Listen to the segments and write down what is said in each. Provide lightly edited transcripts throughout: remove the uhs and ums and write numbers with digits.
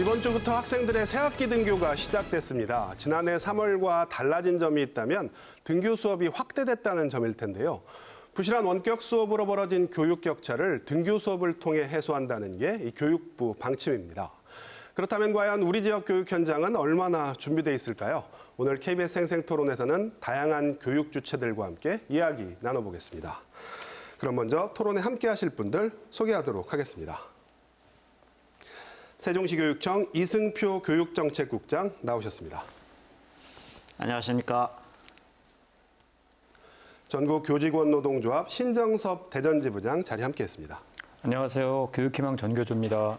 이번 주부터 학생들의 새학기 등교가 시작됐습니다. 지난해 3월과 달라진 점이 있다면 등교 수업이 확대됐다는 점일 텐데요. 부실한 원격 수업으로 벌어진 교육 격차를 등교 수업을 통해 해소한다는 게 이 교육부 방침입니다. 그렇다면 과연 우리 지역 교육 현장은 얼마나 준비돼 있을까요? 오늘 KBS 생생토론에서는 다양한 교육 주체들과 함께 이야기 나눠보겠습니다. 그럼 먼저 토론에 함께 하실 분들 소개하도록 하겠습니다. 세종시교육청 이승표 교육정책국장 나오셨습니다. 안녕하십니까. 전국교직원노동조합 신정섭 대전지부장 자리 함께했습니다. 안녕하세요. 교육희망 전교조입니다.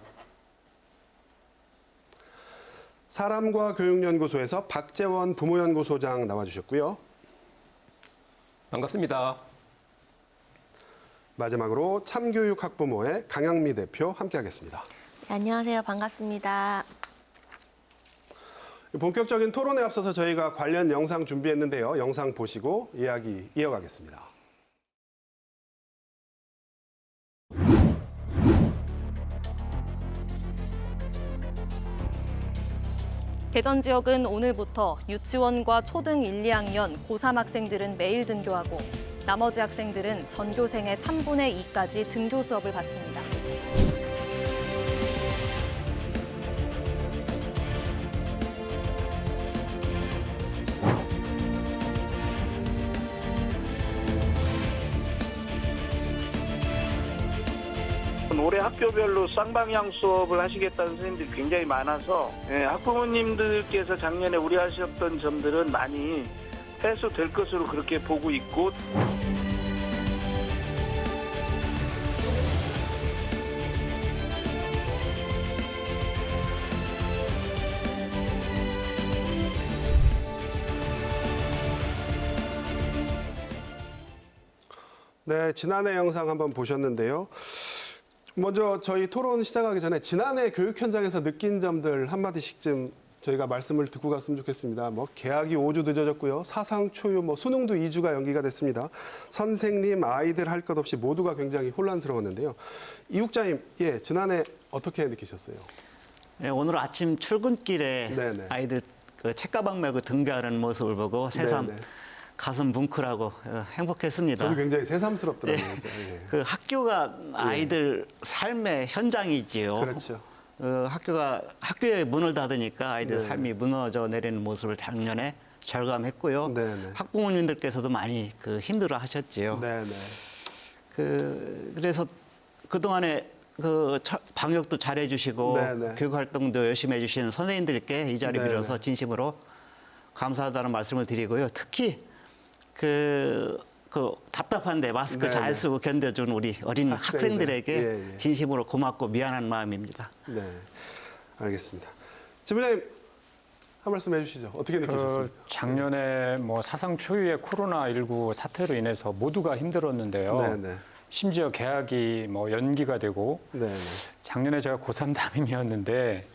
사람과 교육연구소에서 박재원 부모연구소장 나와주셨고요. 반갑습니다. 마지막으로 참교육학부모의 강영미 대표 함께하겠습니다. 네, 안녕하세요. 반갑습니다. 본격적인 토론에 앞서서 저희가 관련 영상 준비했는데요. 영상 보시고 이야기 이어가겠습니다. 대전 지역은 오늘부터 유치원과 초등 1, 2학년 고3 학생들은 매일 등교하고 나머지 학생들은 전교생의 3분의 2까지 등교 수업을 받습니다. 올해 학교별로 쌍방향 수업을 하시겠다는 선생님들이 굉장히 많아서 학부모님들께서 작년에 우려하셨던 점들은 많이 해소될 것으로 그렇게 보고 있고 네, 지난해 영상 한번 보셨는데요. 먼저 저희 토론 시작하기 전에 지난해 교육 현장에서 느낀 점들 한마디씩 좀 저희가 말씀을 듣고 갔으면 좋겠습니다. 개학이 5주 늦어졌고요. 사상 초유, 수능도 2주가 연기가 됐습니다. 선생님, 아이들 할 것 없이 모두가 굉장히 혼란스러웠는데요. 이 국장님, 지난해 어떻게 느끼셨어요? 네, 오늘 아침 출근길에 네네. 아이들 그 책가방 메고 등교하는 모습을 보고 새삼 네네. 가슴 뭉클하고 행복했습니다. 저도 굉장히 새삼스럽더라고요. 네. 그 학교가 아이들 삶의 현장이지요. 그렇죠. 학교에 문을 닫으니까 아이들 네네. 삶이 무너져 내리는 모습을 작년에 절감했고요. 네네. 학부모님들께서도 많이 힘들어 하셨지요. 네네. 그래서 그동안에 방역도 잘해 주시고 네네. 교육 활동도 열심히 해 주신 선생님들께 이 자리 네네. 빌어서 진심으로 감사하다는 말씀을 드리고요. 특히 답답한데 마스크 네네. 잘 쓰고 견뎌준 우리 어린 학생들에게 예. 진심으로 고맙고 미안한 마음입니다. 네, 알겠습니다. 지부장님 한 말씀 해주시죠. 어떻게 느끼셨습니까? 작년에 사상 초유의 코로나19 사태로 인해서 모두가 힘들었는데요. 네네. 심지어 개학이 연기가 되고 네네. 작년에 제가 고3 담임이었는데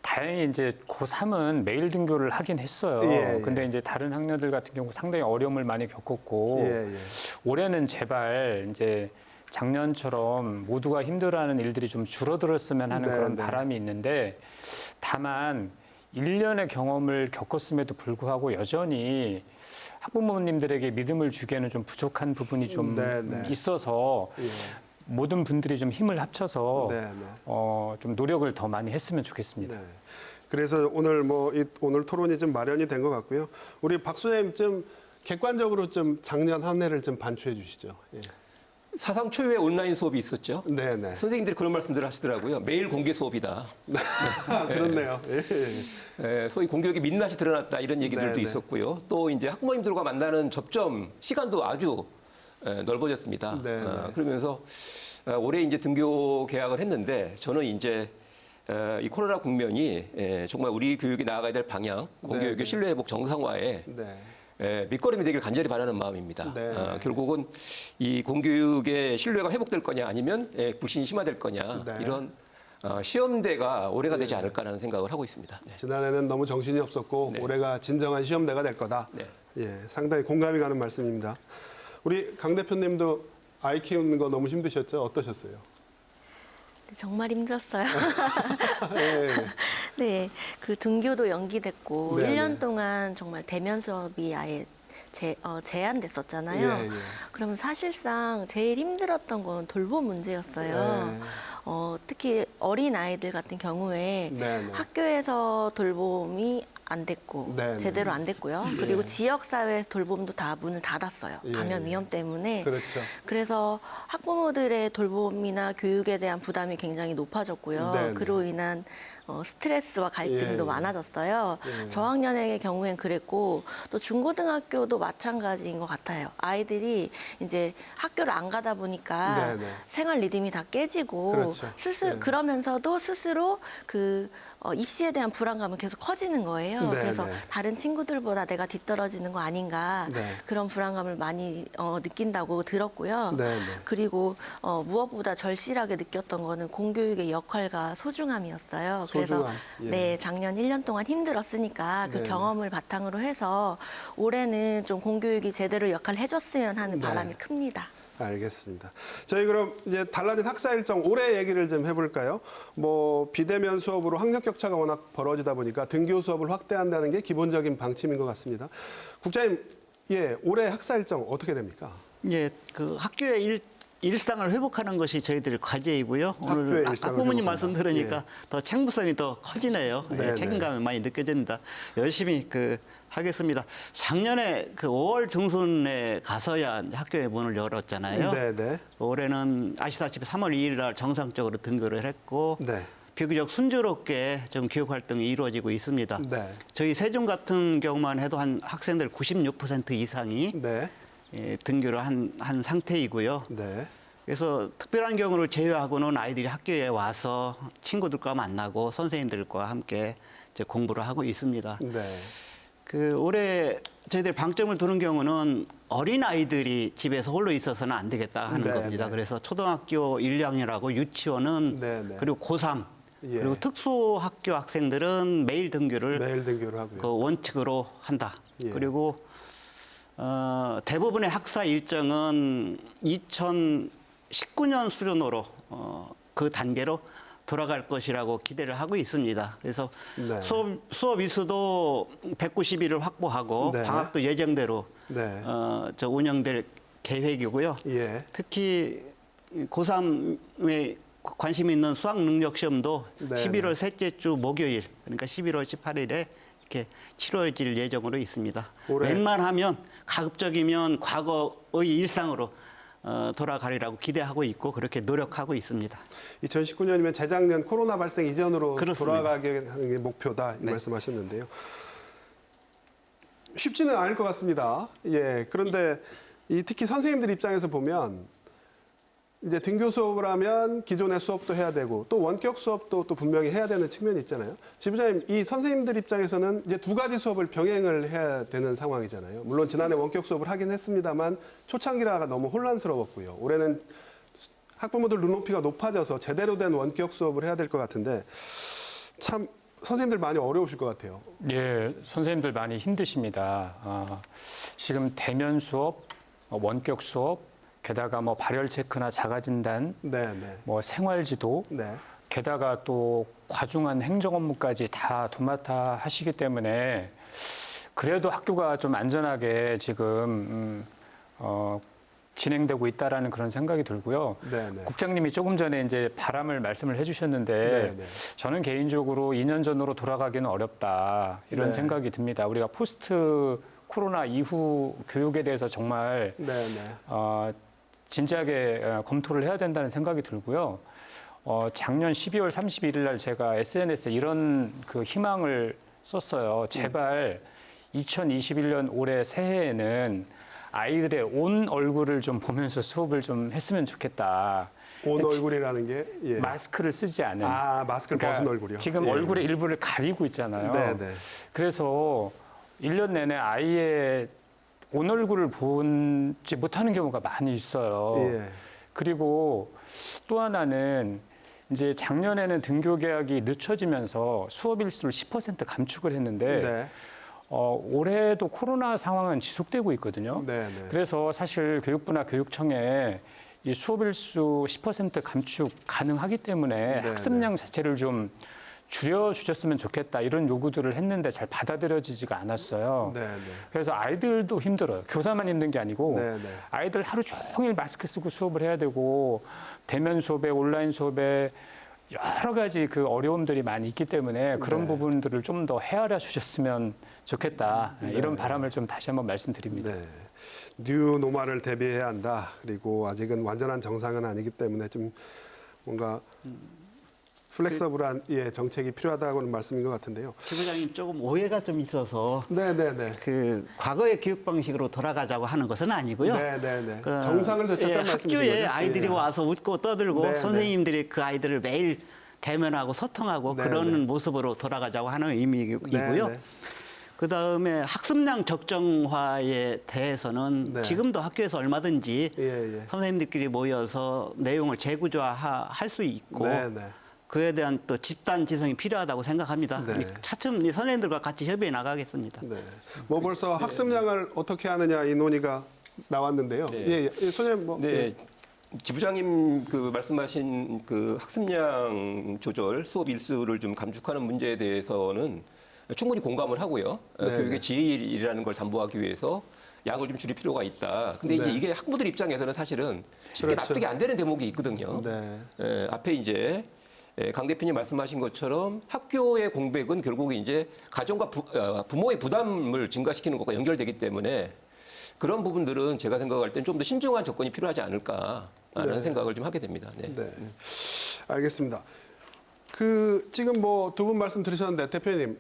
다행히 이제 고3은 매일 등교를 하긴 했어요. 예. 근데 이제 다른 학년들 같은 경우 상당히 어려움을 많이 겪었고 예. 올해는 제발 이제 작년처럼 모두가 힘들어하는 일들이 좀 줄어들었으면 하는 그런 바람이 있는데 다만 1년의 경험을 겪었음에도 불구하고 여전히 학부모님들에게 믿음을 주기에는 좀 부족한 부분이 좀 있어서 모든 분들이 좀 힘을 합쳐서 좀 노력을 더 많이 했으면 좋겠습니다. 네. 그래서 오늘 토론이 좀 마련이 된 것 같고요. 우리 박 소장님 좀 객관적으로 좀 작년 한 해를 좀 반추해 주시죠. 예. 사상 초유의 온라인 수업이 있었죠. 네네. 선생님들이 그런 말씀들을 하시더라고요. 매일 공개 수업이다. 그렇네요. 소위 공교육의 민낯이 드러났다 이런 얘기들도 네네. 있었고요. 또 이제 학부모님들과 만나는 접점 시간도 아주 넓어졌습니다. 그러면서 올해 이제 등교 개학을 했는데 저는 이제 이 코로나 국면이 정말 우리 교육이 나아가야 될 방향, 공교육의 신뢰 회복 정상화에 밑거름이 되길 간절히 바라는 마음입니다. 결국은 이 공교육의 신뢰가 회복될 거냐 아니면 불신이 심화될 거냐 이런 시험대가 올해가 되지 않을까라는 생각을 하고 있습니다. 지난해는 너무 정신이 없었고 올해가 진정한 시험대가 될 거다. 상당히 공감이 가는 말씀입니다. 우리 강 대표님도 아이 키우는 거 너무 힘드셨죠? 어떠셨어요? 정말 힘들었어요. 네. 네, 그 등교도 연기됐고 네, 1년 네. 동안 정말 대면 수업이 아예 제한됐었잖아요. 예, 예. 그러면 사실상 제일 힘들었던 건 돌봄 문제였어요. 네. 특히 어린 아이들 같은 경우에 네, 네. 학교에서 돌봄이 안 됐고 네, 네. 제대로 안 됐고요. 그리고 지역 사회 돌봄도 다 문을 닫았어요. 예, 감염 예. 위험 때문에. 그렇죠. 그래서 학부모들의 돌봄이나 교육에 대한 부담이 굉장히 높아졌고요. 네, 네. 그로 인한 스트레스와 갈등도 예, 예. 많아졌어요. 예. 저학년의 경우엔 그랬고 또 중고등학교도 마찬가지인 것 같아요. 아이들이 이제 학교를 안 가다 보니까 네, 네. 생활 리듬이 다 깨지고 그렇죠. 예. 그러면서도 스스로 입시에 대한 불안감은 계속 커지는 거예요. 네, 그래서 네. 다른 친구들보다 내가 뒤떨어지는 거 아닌가 네. 그런 불안감을 많이 느낀다고 들었고요. 네, 네. 그리고 무엇보다 절실하게 느꼈던 거는 공교육의 역할과 소중함이었어요. 그래서 소중함, 예. 네, 작년 1년 동안 힘들었으니까 그 네, 경험을 바탕으로 해서 올해는 좀 공교육이 제대로 역할을 해줬으면 하는 네. 바람이 큽니다. 알겠습니다. 저희 그럼 이제 달라진 학사 일정 올해 얘기를 좀 해볼까요? 뭐 비대면 수업으로 학력 격차가 워낙 벌어지다 보니까 등교 수업을 확대한다는 게 기본적인 방침인 것 같습니다. 국장님, 예, 올해 학사 일정 어떻게 됩니까? 예, 그 학교의 일상을 회복하는 것이 저희들의 과제이고요. 학교의 오늘 일상을 학부모님 회복한다. 말씀 들으니까 예. 더 창구성이 더 커지네요. 네, 예, 책임감이 많이 느껴집니다. 열심히 하겠습니다. 작년에 5월 중순에 가서야 학교의 문을 열었잖아요. 네, 네. 올해는 아시다시피 3월 2일 날 정상적으로 등교를 했고 네. 비교적 순조롭게 좀 교육 활동이 이루어지고 있습니다. 네. 저희 세종 같은 경우만 해도 한 학생들 96% 이상이 네. 등교를 한 상태이고요. 네. 그래서 특별한 경우를 제외하고는 아이들이 학교에 와서 친구들과 만나고 선생님들과 함께 이제 공부를 하고 있습니다. 네. 올해 저희들 방점을 두는 경우는 어린 아이들이 집에서 홀로 있어서는 안 되겠다 하는 네, 겁니다. 네. 그래서 초등학교 1, 2학년하고 유치원은 네, 네. 그리고 고3 예. 그리고 특수학교 학생들은 매일 등교를 매일 등교를 하고요. 원칙으로 한다. 예. 그리고 대부분의 학사 일정은 2019년 수준으로 그 단계로 돌아갈 것이라고 기대를 하고 있습니다. 그래서 네. 수업 일수도 190일을 확보하고 네. 방학도 예정대로 네. 운영될 계획이고요. 예. 특히 고3에 관심 있는 수학 능력 시험도 네, 11월 셋째 주 목요일, 그러니까 11월 18일에 이렇게 치러질 예정으로 있습니다. 올해- 웬만하면 가급적이면 과거의 일상으로 돌아가리라고 기대하고 있고 그렇게 노력하고 있습니다. 2019년이면 재작년 코로나 발생 이전으로 그렇습니다. 돌아가게 하는 게 목표다 이 네. 말씀하셨는데요. 쉽지는 않을 것 같습니다. 예. 그런데 특히 선생님들 입장에서 보면 이제 등교 수업을 하면 기존의 수업도 해야 되고 또 원격 수업도 또 분명히 해야 되는 측면이 있잖아요. 지부장님, 이 선생님들 입장에서는 이제 두 가지 수업을 병행을 해야 되는 상황이잖아요. 물론 지난해 원격 수업을 하긴 했습니다만 초창기라 너무 혼란스러웠고요. 올해는 학부모들 눈높이가 높아져서 제대로 된 원격 수업을 해야 될 것 같은데 참 선생님들 많이 어려우실 것 같아요. 예, 선생님들 많이 힘드십니다. 지금 대면 수업, 원격 수업, 게다가 뭐 발열 체크나 자가 진단, 네, 네. 뭐 생활 지도, 네. 게다가 또 과중한 행정 업무까지 다 도맡아 하시기 때문에 그래도 학교가 좀 안전하게 지금 진행되고 있다라는 그런 생각이 들고요. 네, 네. 국장님이 조금 전에 이제 바람을 말씀을 해주셨는데 네, 네. 저는 개인적으로 2년 전으로 돌아가기는 어렵다 이런 네. 생각이 듭니다. 우리가 포스트 코로나 이후 교육에 대해서 정말 네, 네. 진지하게 검토를 해야 된다는 생각이 들고요. 작년 12월 31일 날 제가 SNS에 이런 그 희망을 썼어요. 제발 2021년 올해 새해에는 아이들의 온 얼굴을 좀 보면서 수업을 좀 했으면 좋겠다. 온 얼굴이라는 게 예. 마스크를 쓰지 않은. 마스크를 그러니까 벗은 얼굴이요. 지금 예. 얼굴의 일부를 가리고 있잖아요. 네, 네. 그래서 1년 내내 아이의 온 얼굴을 보지 못하는 경우가 많이 있어요. 예. 그리고 또 하나는 이제 작년에는 등교 계약이 늦춰지면서 수업 일수를 10% 감축을 했는데 네. 올해도 코로나 상황은 지속되고 있거든요. 네, 네. 그래서 사실 교육부나 교육청에 이 수업일수 10% 감축 가능하기 때문에 네, 학습량 자체를 좀 줄여주셨으면 좋겠다 이런 요구들을 했는데 잘 받아들여지지가 않았어요. 네, 네. 그래서 아이들도 힘들어요. 교사만 힘든 게 아니고 네, 네. 아이들 하루 종일 마스크 쓰고 수업을 해야 되고 대면 수업에 온라인 수업에 여러 가지 그 어려움들이 많이 있기 때문에 그런 네. 부분들을 좀 더 헤아려 주셨으면 좋겠다. 이런 바람을 좀 다시 한번 말씀드립니다. 네. 뉴 노멀을 대비해야 한다. 그리고 아직은 완전한 정상은 아니기 때문에 좀 뭔가 플렉서블한 정책이 필요하다고는 말씀인 것 같은데요. 지부장님 조금 오해가 좀 있어서 네네네. 그 과거의 교육 방식으로 돌아가자고 하는 것은 아니고요. 네네네. 그, 정상을 되찾던 말씀이신 학교에 거죠? 아이들이 예. 와서 웃고 떠들고 네, 선생님들이 그 아이들을 매일 대면하고 소통하고 네, 그런 네. 모습으로 돌아가자고 하는 의미이고요. 네. 그다음에 학습량 적정화에 대해서는 네. 지금도 학교에서 얼마든지 예, 예. 선생님들끼리 모여서 내용을 재구조화할 수 있고 네네. 그에 대한 또 집단 지성이 필요하다다고 생각합니다. 네. 차츰 이 선생님들과 같이 협의해 나가겠습니다. 네. 뭐 벌써 학습량을 어떻게 하느냐 이 논의가 나왔는데요. 네. 예, 예. 소장님 뭐. 네. 예. 지부장님 그 말씀하신 그 학습량 조절, 수업 일수를 좀 감축하는 문제에 대해서는 충분히 공감을 하고요. 네, 교육의 네. 질이라는 걸 담보하기 위해서 양을 좀 줄일 필요가 있다. 근데 이제 네. 이게 학부모들 입장에서는 사실은 쉽게 그렇죠. 납득이 안 되는 대목이 있거든요. 네. 앞에 이제 강 대표님 말씀하신 것처럼 학교의 공백은 결국에 이제 가정과 부모의 부담을 증가시키는 것과 연결되기 때문에 그런 부분들은 제가 생각할 땐 좀 더 신중한 접근이 필요하지 않을까라는 네. 생각을 좀 하게 됩니다. 네. 네. 알겠습니다. 그 지금 뭐 두 분 말씀 들으셨는데 대표님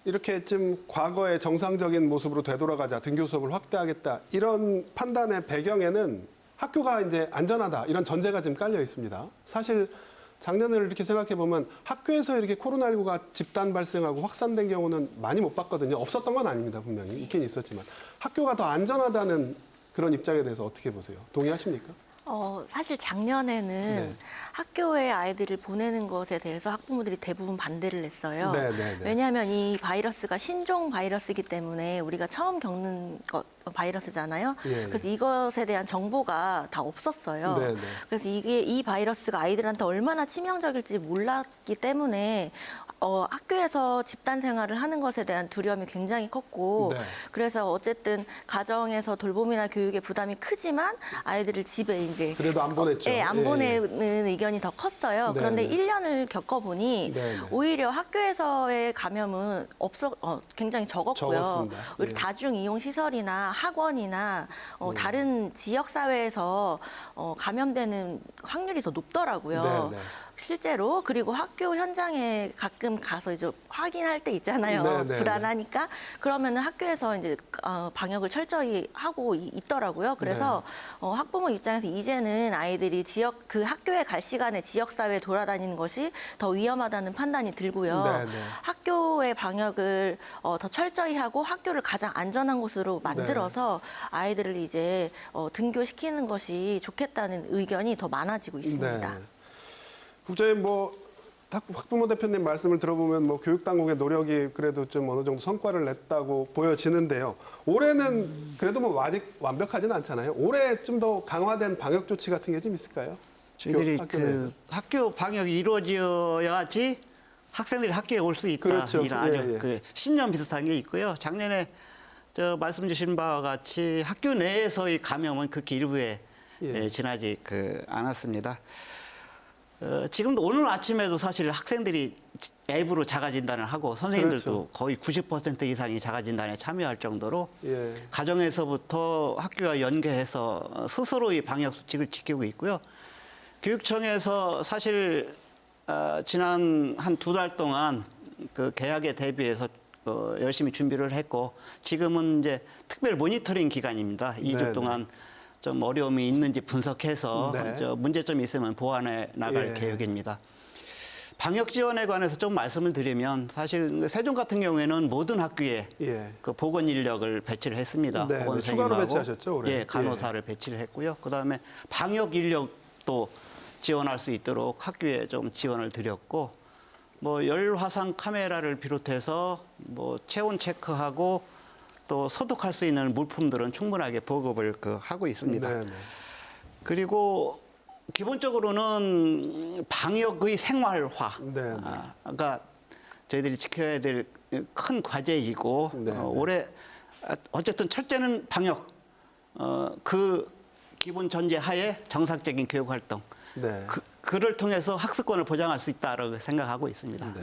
이렇게 좀 과거의 정상적인 모습으로 되돌아가자 등교 수업을 확대하겠다 이런 판단의 배경에는 학교가 이제 안전하다 이런 전제가 지금 깔려 있습니다. 사실 작년을 이렇게 생각해 보면 학교에서 이렇게 코로나19가 집단 발생하고 확산된 경우는 많이 못 봤거든요. 없었던 건 아닙니다. 분명히 있긴 있었지만 학교가 더 안전하다는 그런 입장에 대해서 어떻게 보세요? 동의하십니까? 사실 작년에는 네. 학교에 아이들을 보내는 것에 대해서 학부모들이 대부분 반대를 했어요. 네, 네, 네. 왜냐하면 이 바이러스가 신종 바이러스이기 때문에 우리가 처음 겪는 바이러스잖아요. 예, 예. 그래서 이것에 대한 정보가 다 없었어요. 네, 네. 그래서 이 바이러스가 아이들한테 얼마나 치명적일지 몰랐기 때문에 학교에서 집단 생활을 하는 것에 대한 두려움이 굉장히 컸고 네. 그래서 어쨌든 가정에서 돌봄이나 교육의 부담이 크지만 아이들을 집에 이제 그래도 안 보냈죠. 예, 안 예, 보내는 의견이 더 컸어요. 네, 그런데 네. 1년을 겪어보니 네, 네. 오히려 학교에서의 감염은 굉장히 적었고요. 적었습니다. 오히려 예. 다중 이용 시설이나 학원이나 다른 지역 사회에서 감염되는 확률이 더 높더라고요. 네, 네. 실제로 그리고 학교 현장에 가끔 가서 이제 확인할 때 있잖아요. 네, 네, 불안하니까 그러면은 학교에서 이제 방역을 철저히 하고 있더라고요. 그래서 네. 학부모 입장에서 이제는 아이들이 그 학교에 갈 시간에 지역 사회에 돌아다니는 것이 더 위험하다는 판단이 들고요. 네, 네. 학교의 방역을 더 철저히 하고 학교를 가장 안전한 곳으로 만들어서 아이들을 이제 등교시키는 것이 좋겠다는 의견이 더 많아지고 있습니다. 네. 국장님 학부모 대표님 말씀을 들어보면 교육 당국의 노력이 그래도 좀 어느 정도 성과를 냈다고 보여지는데요. 올해는 그래도 아직 완벽하지는 않잖아요. 올해 좀 더 강화된 방역 조치 같은 게 좀 있을까요? 저희들이 학교 내에서. 학교 방역이 이루어져야지 학생들이 학교에 올 수 있다. 그렇죠. 이런 아주 예, 예. 그 신념 비슷한 게 있고요. 작년에 말씀 주신 바와 같이 학교 내에서의 감염은 극히 일부에 예. 지나지 않았습니다. 지금도 오늘 아침에도 사실 학생들이 앱으로 자가진단을 하고 선생님들도 그렇죠. 거의 90% 이상이 자가진단에 참여할 정도로 예. 가정에서부터 학교와 연계해서 스스로의 방역 수칙을 지키고 있고요. 교육청에서 사실 지난 한 2달 동안 그 개학에 대비해서 열심히 준비를 했고 지금은 이제 특별 모니터링 기간입니다. 2주 네네. 동안 좀 어려움이 있는지 분석해서 네. 문제점이 있으면 보완해 나갈 예. 계획입니다. 방역 지원에 관해서 좀 말씀을 드리면 사실 세종 같은 경우에는 모든 학교에 예. 그 보건 인력을 배치를 했습니다. 네, 보건 네. 추가로 선생님하고, 배치하셨죠, 올해? 예, 간호사를 배치를 했고요. 그다음에 방역 인력도 지원할 수 있도록 학교에 좀 지원을 드렸고 열 화상 카메라를 비롯해서 체온 체크하고 또 소독할 수 있는 물품들은 충분하게 보급을 하고 있습니다. 네, 네. 그리고 기본적으로는 방역의 생활화. 네. 그러니까 저희들이 지켜야 될 큰 과제이고 네. 올해 어쨌든 첫째는 방역. 그 기본 전제 하에 정상적인 교육 활동. 네. 그를 통해서 학습권을 보장할 수 있다고 생각하고 있습니다. 네.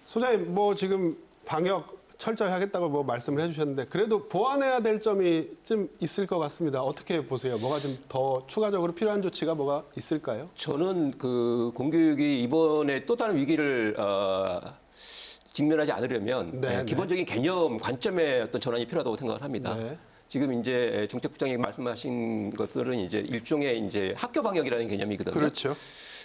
소장님, 뭐 지금 방역 철저히 하겠다고 뭐 말씀을 해주셨는데 그래도 보완해야 될 점이 좀 있을 것 같습니다. 어떻게 보세요? 뭐가 좀 더 추가적으로 필요한 조치가 뭐가 있을까요? 저는 그 공교육이 이번에 또 다른 위기를 직면하지 않으려면 네, 기본적인 개념 관점의 어떤 전환이 필요하다고 생각을 합니다. 네. 지금 이제 정책부장님 말씀하신 것들은 이제 일종의 이제 학교 방역이라는 개념이거든요. 그렇죠.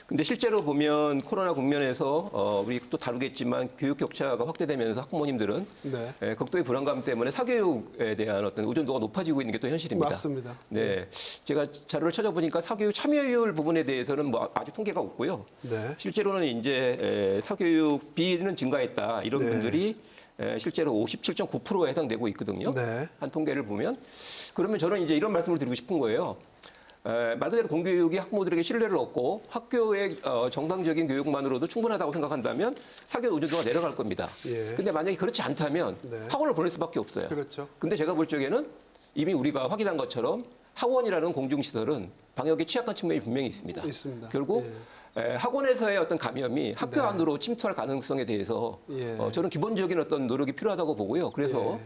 근데 실제로 보면 코로나 국면에서 우리 또 다루겠지만 교육 격차가 확대되면서 학부모님들은 네. 극도의 불안감 때문에 사교육에 대한 어떤 의존도가 높아지고 있는 게 또 현실입니다. 맞습니다. 네, 제가 자료를 찾아보니까 사교육 참여율 부분에 대해서는 뭐 아직 통계가 없고요. 네. 실제로는 이제 사교육 비는 증가했다 이런 네. 분들이 실제로 57.9%에 해당되고 있거든요. 네. 한 통계를 보면 그러면 저는 이제 이런 말씀을 드리고 싶은 거예요. 말 그대로 공교육이 학부모들에게 신뢰를 얻고 학교의 정상적인 교육만으로도 충분하다고 생각한다면 사교육 의존도가 내려갈 겁니다. 예. 근데 만약에 그렇지 않다면 네. 학원을 보낼 수밖에 없어요. 그렇죠. 근데 제가 볼 적에는 이미 우리가 확인한 것처럼 학원이라는 공중시설은 방역에 취약한 측면이 분명히 있습니다. 있습니다. 결국 학원에서의 어떤 감염이 학교 네. 안으로 침투할 가능성에 대해서 예. 저는 기본적인 어떤 노력이 필요하다고 보고요. 그래서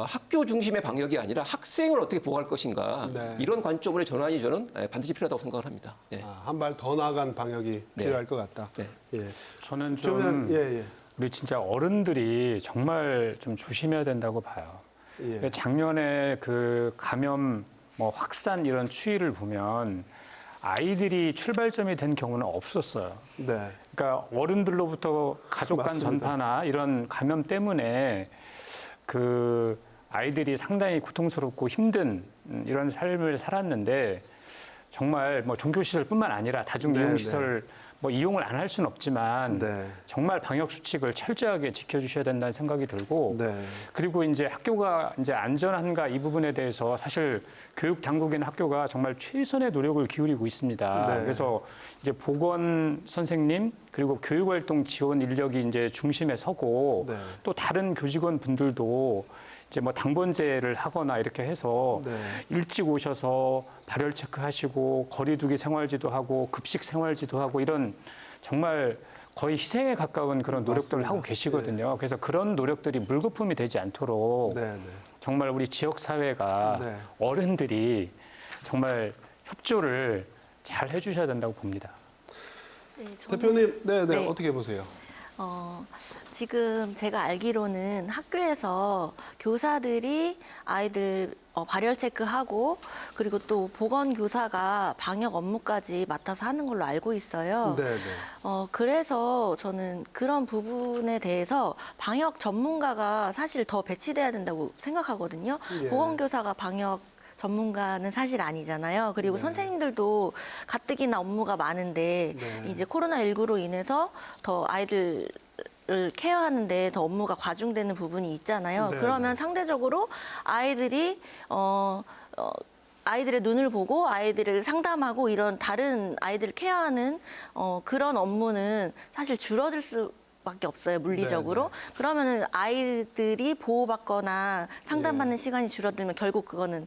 학교 중심의 방역이 아니라 학생을 어떻게 보호할 것인가 네. 이런 관점으로의 전환이 저는 반드시 필요하다고 생각을 합니다. 네. 한 발 더 나아간 방역이 네. 필요할 것 같다. 네. 예. 저는 그러면 좀 예. 우리 진짜 어른들이 정말 좀 조심해야 된다고 봐요. 예. 작년에 그 감염 뭐 확산 이런 추이를 보면 아이들이 출발점이 된 경우는 없었어요. 네. 그러니까 어른들로부터 가족 간 맞습니다. 전파나 이런 감염 때문에 그 아이들이 상당히 고통스럽고 힘든 이런 삶을 살았는데 정말 뭐 종교시설뿐만 아니라 다중이용시설 뭐 이용을 안 할 수는 없지만 네. 정말 방역 수칙을 철저하게 지켜주셔야 된다는 생각이 들고 네. 그리고 이제 학교가 이제 안전한가 이 부분에 대해서 사실 교육 당국이나 학교가 정말 최선의 노력을 기울이고 있습니다. 네. 그래서 이제 보건 선생님 그리고 교육활동 지원 인력이 이제 중심에 서고 네. 또 다른 교직원 분들도 이제 뭐 당번제를 하거나 이렇게 해서 네. 일찍 오셔서 발열 체크하시고 거리두기 생활지도 하고 급식 생활지도 하고 이런 정말 거의 희생에 가까운 그런 노력들을 맞습니다. 하고 계시거든요. 그래서 그런 노력들이 물거품이 되지 않도록 네. 네. 정말 우리 지역 사회가 네. 어른들이 정말 협조를 잘 해주셔야 된다고 봅니다. 네, 저는- 대표님, 네. 네. 어떻게 보세요? 지금 제가 알기로는 학교에서 교사들이 아이들 발열 체크하고 그리고 또 보건교사가 방역 업무까지 맡아서 하는 걸로 알고 있어요. 네. 그래서 저는 그런 부분에 대해서 방역 전문가가 사실 더 배치돼야 된다고 생각하거든요. 예. 보건교사가 방역 전문가는 사실 아니잖아요. 그리고 네. 선생님들도 가뜩이나 업무가 많은데 네. 이제 코로나19로 인해서 더 아이들을 케어하는데 더 업무가 과중되는 부분이 있잖아요. 네, 그러면 네. 상대적으로 아이들이 아이들의 눈을 보고 아이들을 상담하고 이런 다른 아이들을 케어하는 그런 업무는 사실 줄어들 수밖에 없어요, 물리적으로. 그러면은 아이들이 보호받거나 상담받는 시간이 줄어들면 결국 그거는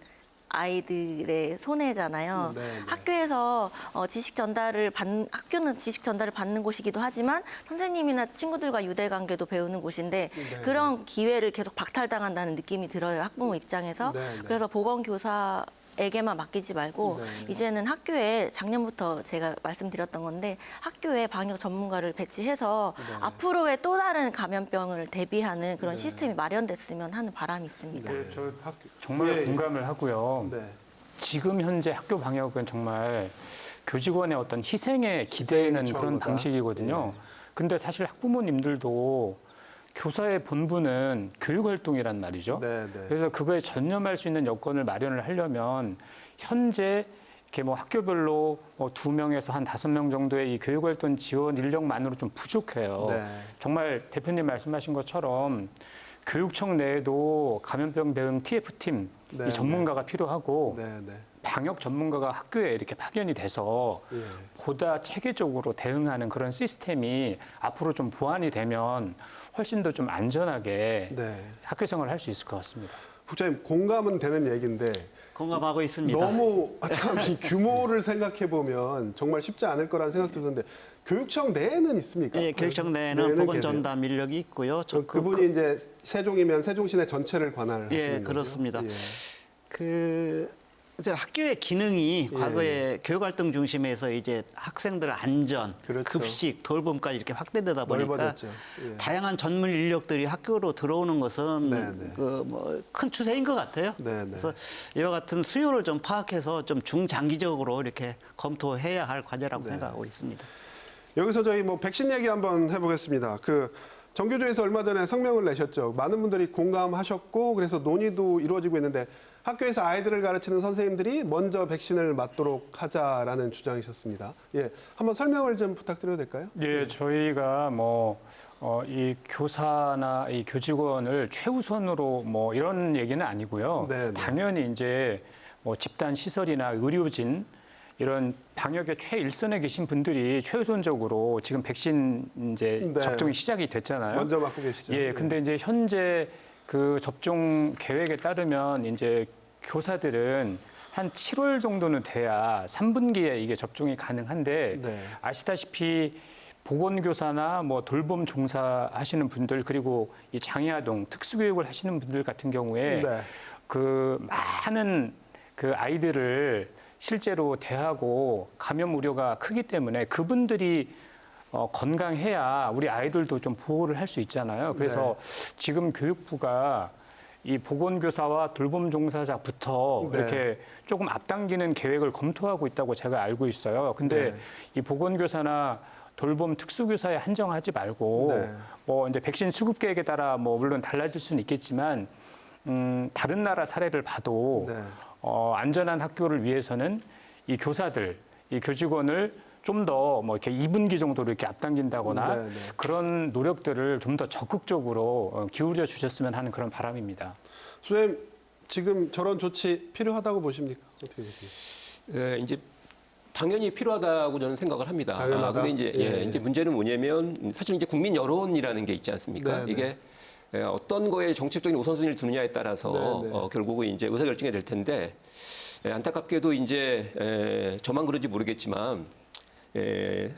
아이들의 손해잖아요. 네. 학교에서 학교는 지식 전달을 받는 곳이기도 하지만 선생님이나 친구들과 유대 관계도 배우는 곳인데 네. 그런 기회를 계속 박탈당한다는 느낌이 들어요. 학부모 입장에서. 네. 그래서 보건교사 에게만 맡기지 말고 네. 이제는 학교에 작년부터 제가 말씀드렸던 건데 학교에 방역 전문가를 배치해서 네. 앞으로의 또 다른 감염병을 대비하는 그런 시스템이 마련됐으면 하는 바람이 있습니다. 저 정말 예. 공감을 하고요. 네. 지금 현재 학교 방역은 정말 교직원의 어떤 희생에 기대는 희생이 그런 최고다. 방식이거든요. 근데 사실 학부모님들도 교사의 본분은 교육활동이란 말이죠. 네. 그래서 그거에 전념할 수 있는 여건을 마련을 하려면 현재 이렇게 뭐 학교별로 뭐 2명에서 한 5명 정도의 이 교육활동 지원 인력만으로 좀 부족해요. 네. 정말 대표님 말씀하신 것처럼 교육청 내에도 감염병 대응 TF팀 네, 이 전문가가 필요하고 네. 방역 전문가가 학교에 이렇게 파견이 돼서 예. 보다 체계적으로 대응하는 그런 시스템이 앞으로 좀 보완이 되면 훨씬 더 좀 안전하게 네. 학교 생활을 할 수 있을 것 같습니다. 국장님 공감은 되는 얘기인데 공감하고 있습니다. 너무 참 이 규모를 생각해 보면 정말 쉽지 않을 거라는 생각도 드는데 교육청 내에는 있습니까? 예, 교육청 내에는 내에는 보건 계세요? 전담 인력이 있고요. 그분이 이제 세종이면 세종시내 전체를 관할 예, 하시는 거죠? 그렇습니다. 예. 이제 학교의 기능이 예, 과거에 교육활동 중심에서 이제 학생들 안전, 그렇죠. 급식, 돌봄까지 이렇게 확대되다 보니까 넓어졌죠. 예. 다양한 전문 인력들이 학교로 들어오는 것은 네, 네. 큰 추세인 것 같아요. 네, 네. 그래서 이와 같은 수요를 좀 파악해서 좀 중장기적으로 이렇게 검토해야 할 과제라고 네. 생각하고 있습니다. 여기서 저희 뭐 백신 얘기 한번 해보겠습니다. 정교조에서 얼마 전에 성명을 내셨죠. 많은 분들이 공감하셨고 그래서 논의도 이루어지고 있는데 학교에서 아이들을 가르치는 선생님들이 먼저 백신을 맞도록 하자라는 주장이셨습니다. 예, 한번 설명을 좀 부탁드려도 될까요? 예, 저희가 이 교사나 이 교직원을 최우선으로 이런 얘기는 아니고요. 네, 네. 당연히 이제 집단 시설이나 의료진 이런 방역의 최일선에 계신 분들이 최우선적으로 지금 백신 이제 네. 접종이 시작이 됐잖아요. 먼저 맞고 계시죠. 예, 근데 이제 현재 그 접종 계획에 따르면 이제 교사들은 한 7월 정도는 돼야 3분기에 이게 접종이 가능한데 네. 아시다시피 보건교사나 돌봄 종사하시는 분들 그리고 이 장애아동 특수교육을 하시는 분들 같은 경우에 네. 그 많은 그 아이들을 실제로 대하고 감염 우려가 크기 때문에 그분들이 건강해야 우리 아이들도 좀 보호를 할 수 있잖아요. 그래서 지금 교육부가 이 보건교사와 돌봄 종사자부터 네. 이렇게 조금 앞당기는 계획을 검토하고 있다고 제가 알고 있어요. 근데 네. 이 보건교사나 돌봄 특수교사에 한정하지 말고 네. 이제 백신 수급 계획에 따라 물론 달라질 수는 있겠지만 다른 나라 사례를 봐도 네. 안전한 학교를 위해서는 이 교사들, 이 교직원을 좀 더 이렇게 2분기 정도로 이렇게 앞당긴다거나 네, 네. 그런 노력들을 좀 더 적극적으로 기울여 주셨으면 하는 그런 바람입니다. 수님 지금 저런 조치 필요하다고 보십니까? 어떻게 보십니까? 예, 이제 당연히 필요하다고 저는 생각을 합니다. 당연하다? 근데 이제 예. 이제 문제는 뭐냐면 사실 이제 국민 여론이라는 게 있지 않습니까? 네, 네. 이게 어떤 거에 정책적인 우선순위를 두느냐에 따라서 네, 네. 결국은 이제 의사결정이 될 텐데 안타깝게도 이제 저만 그런지 모르겠지만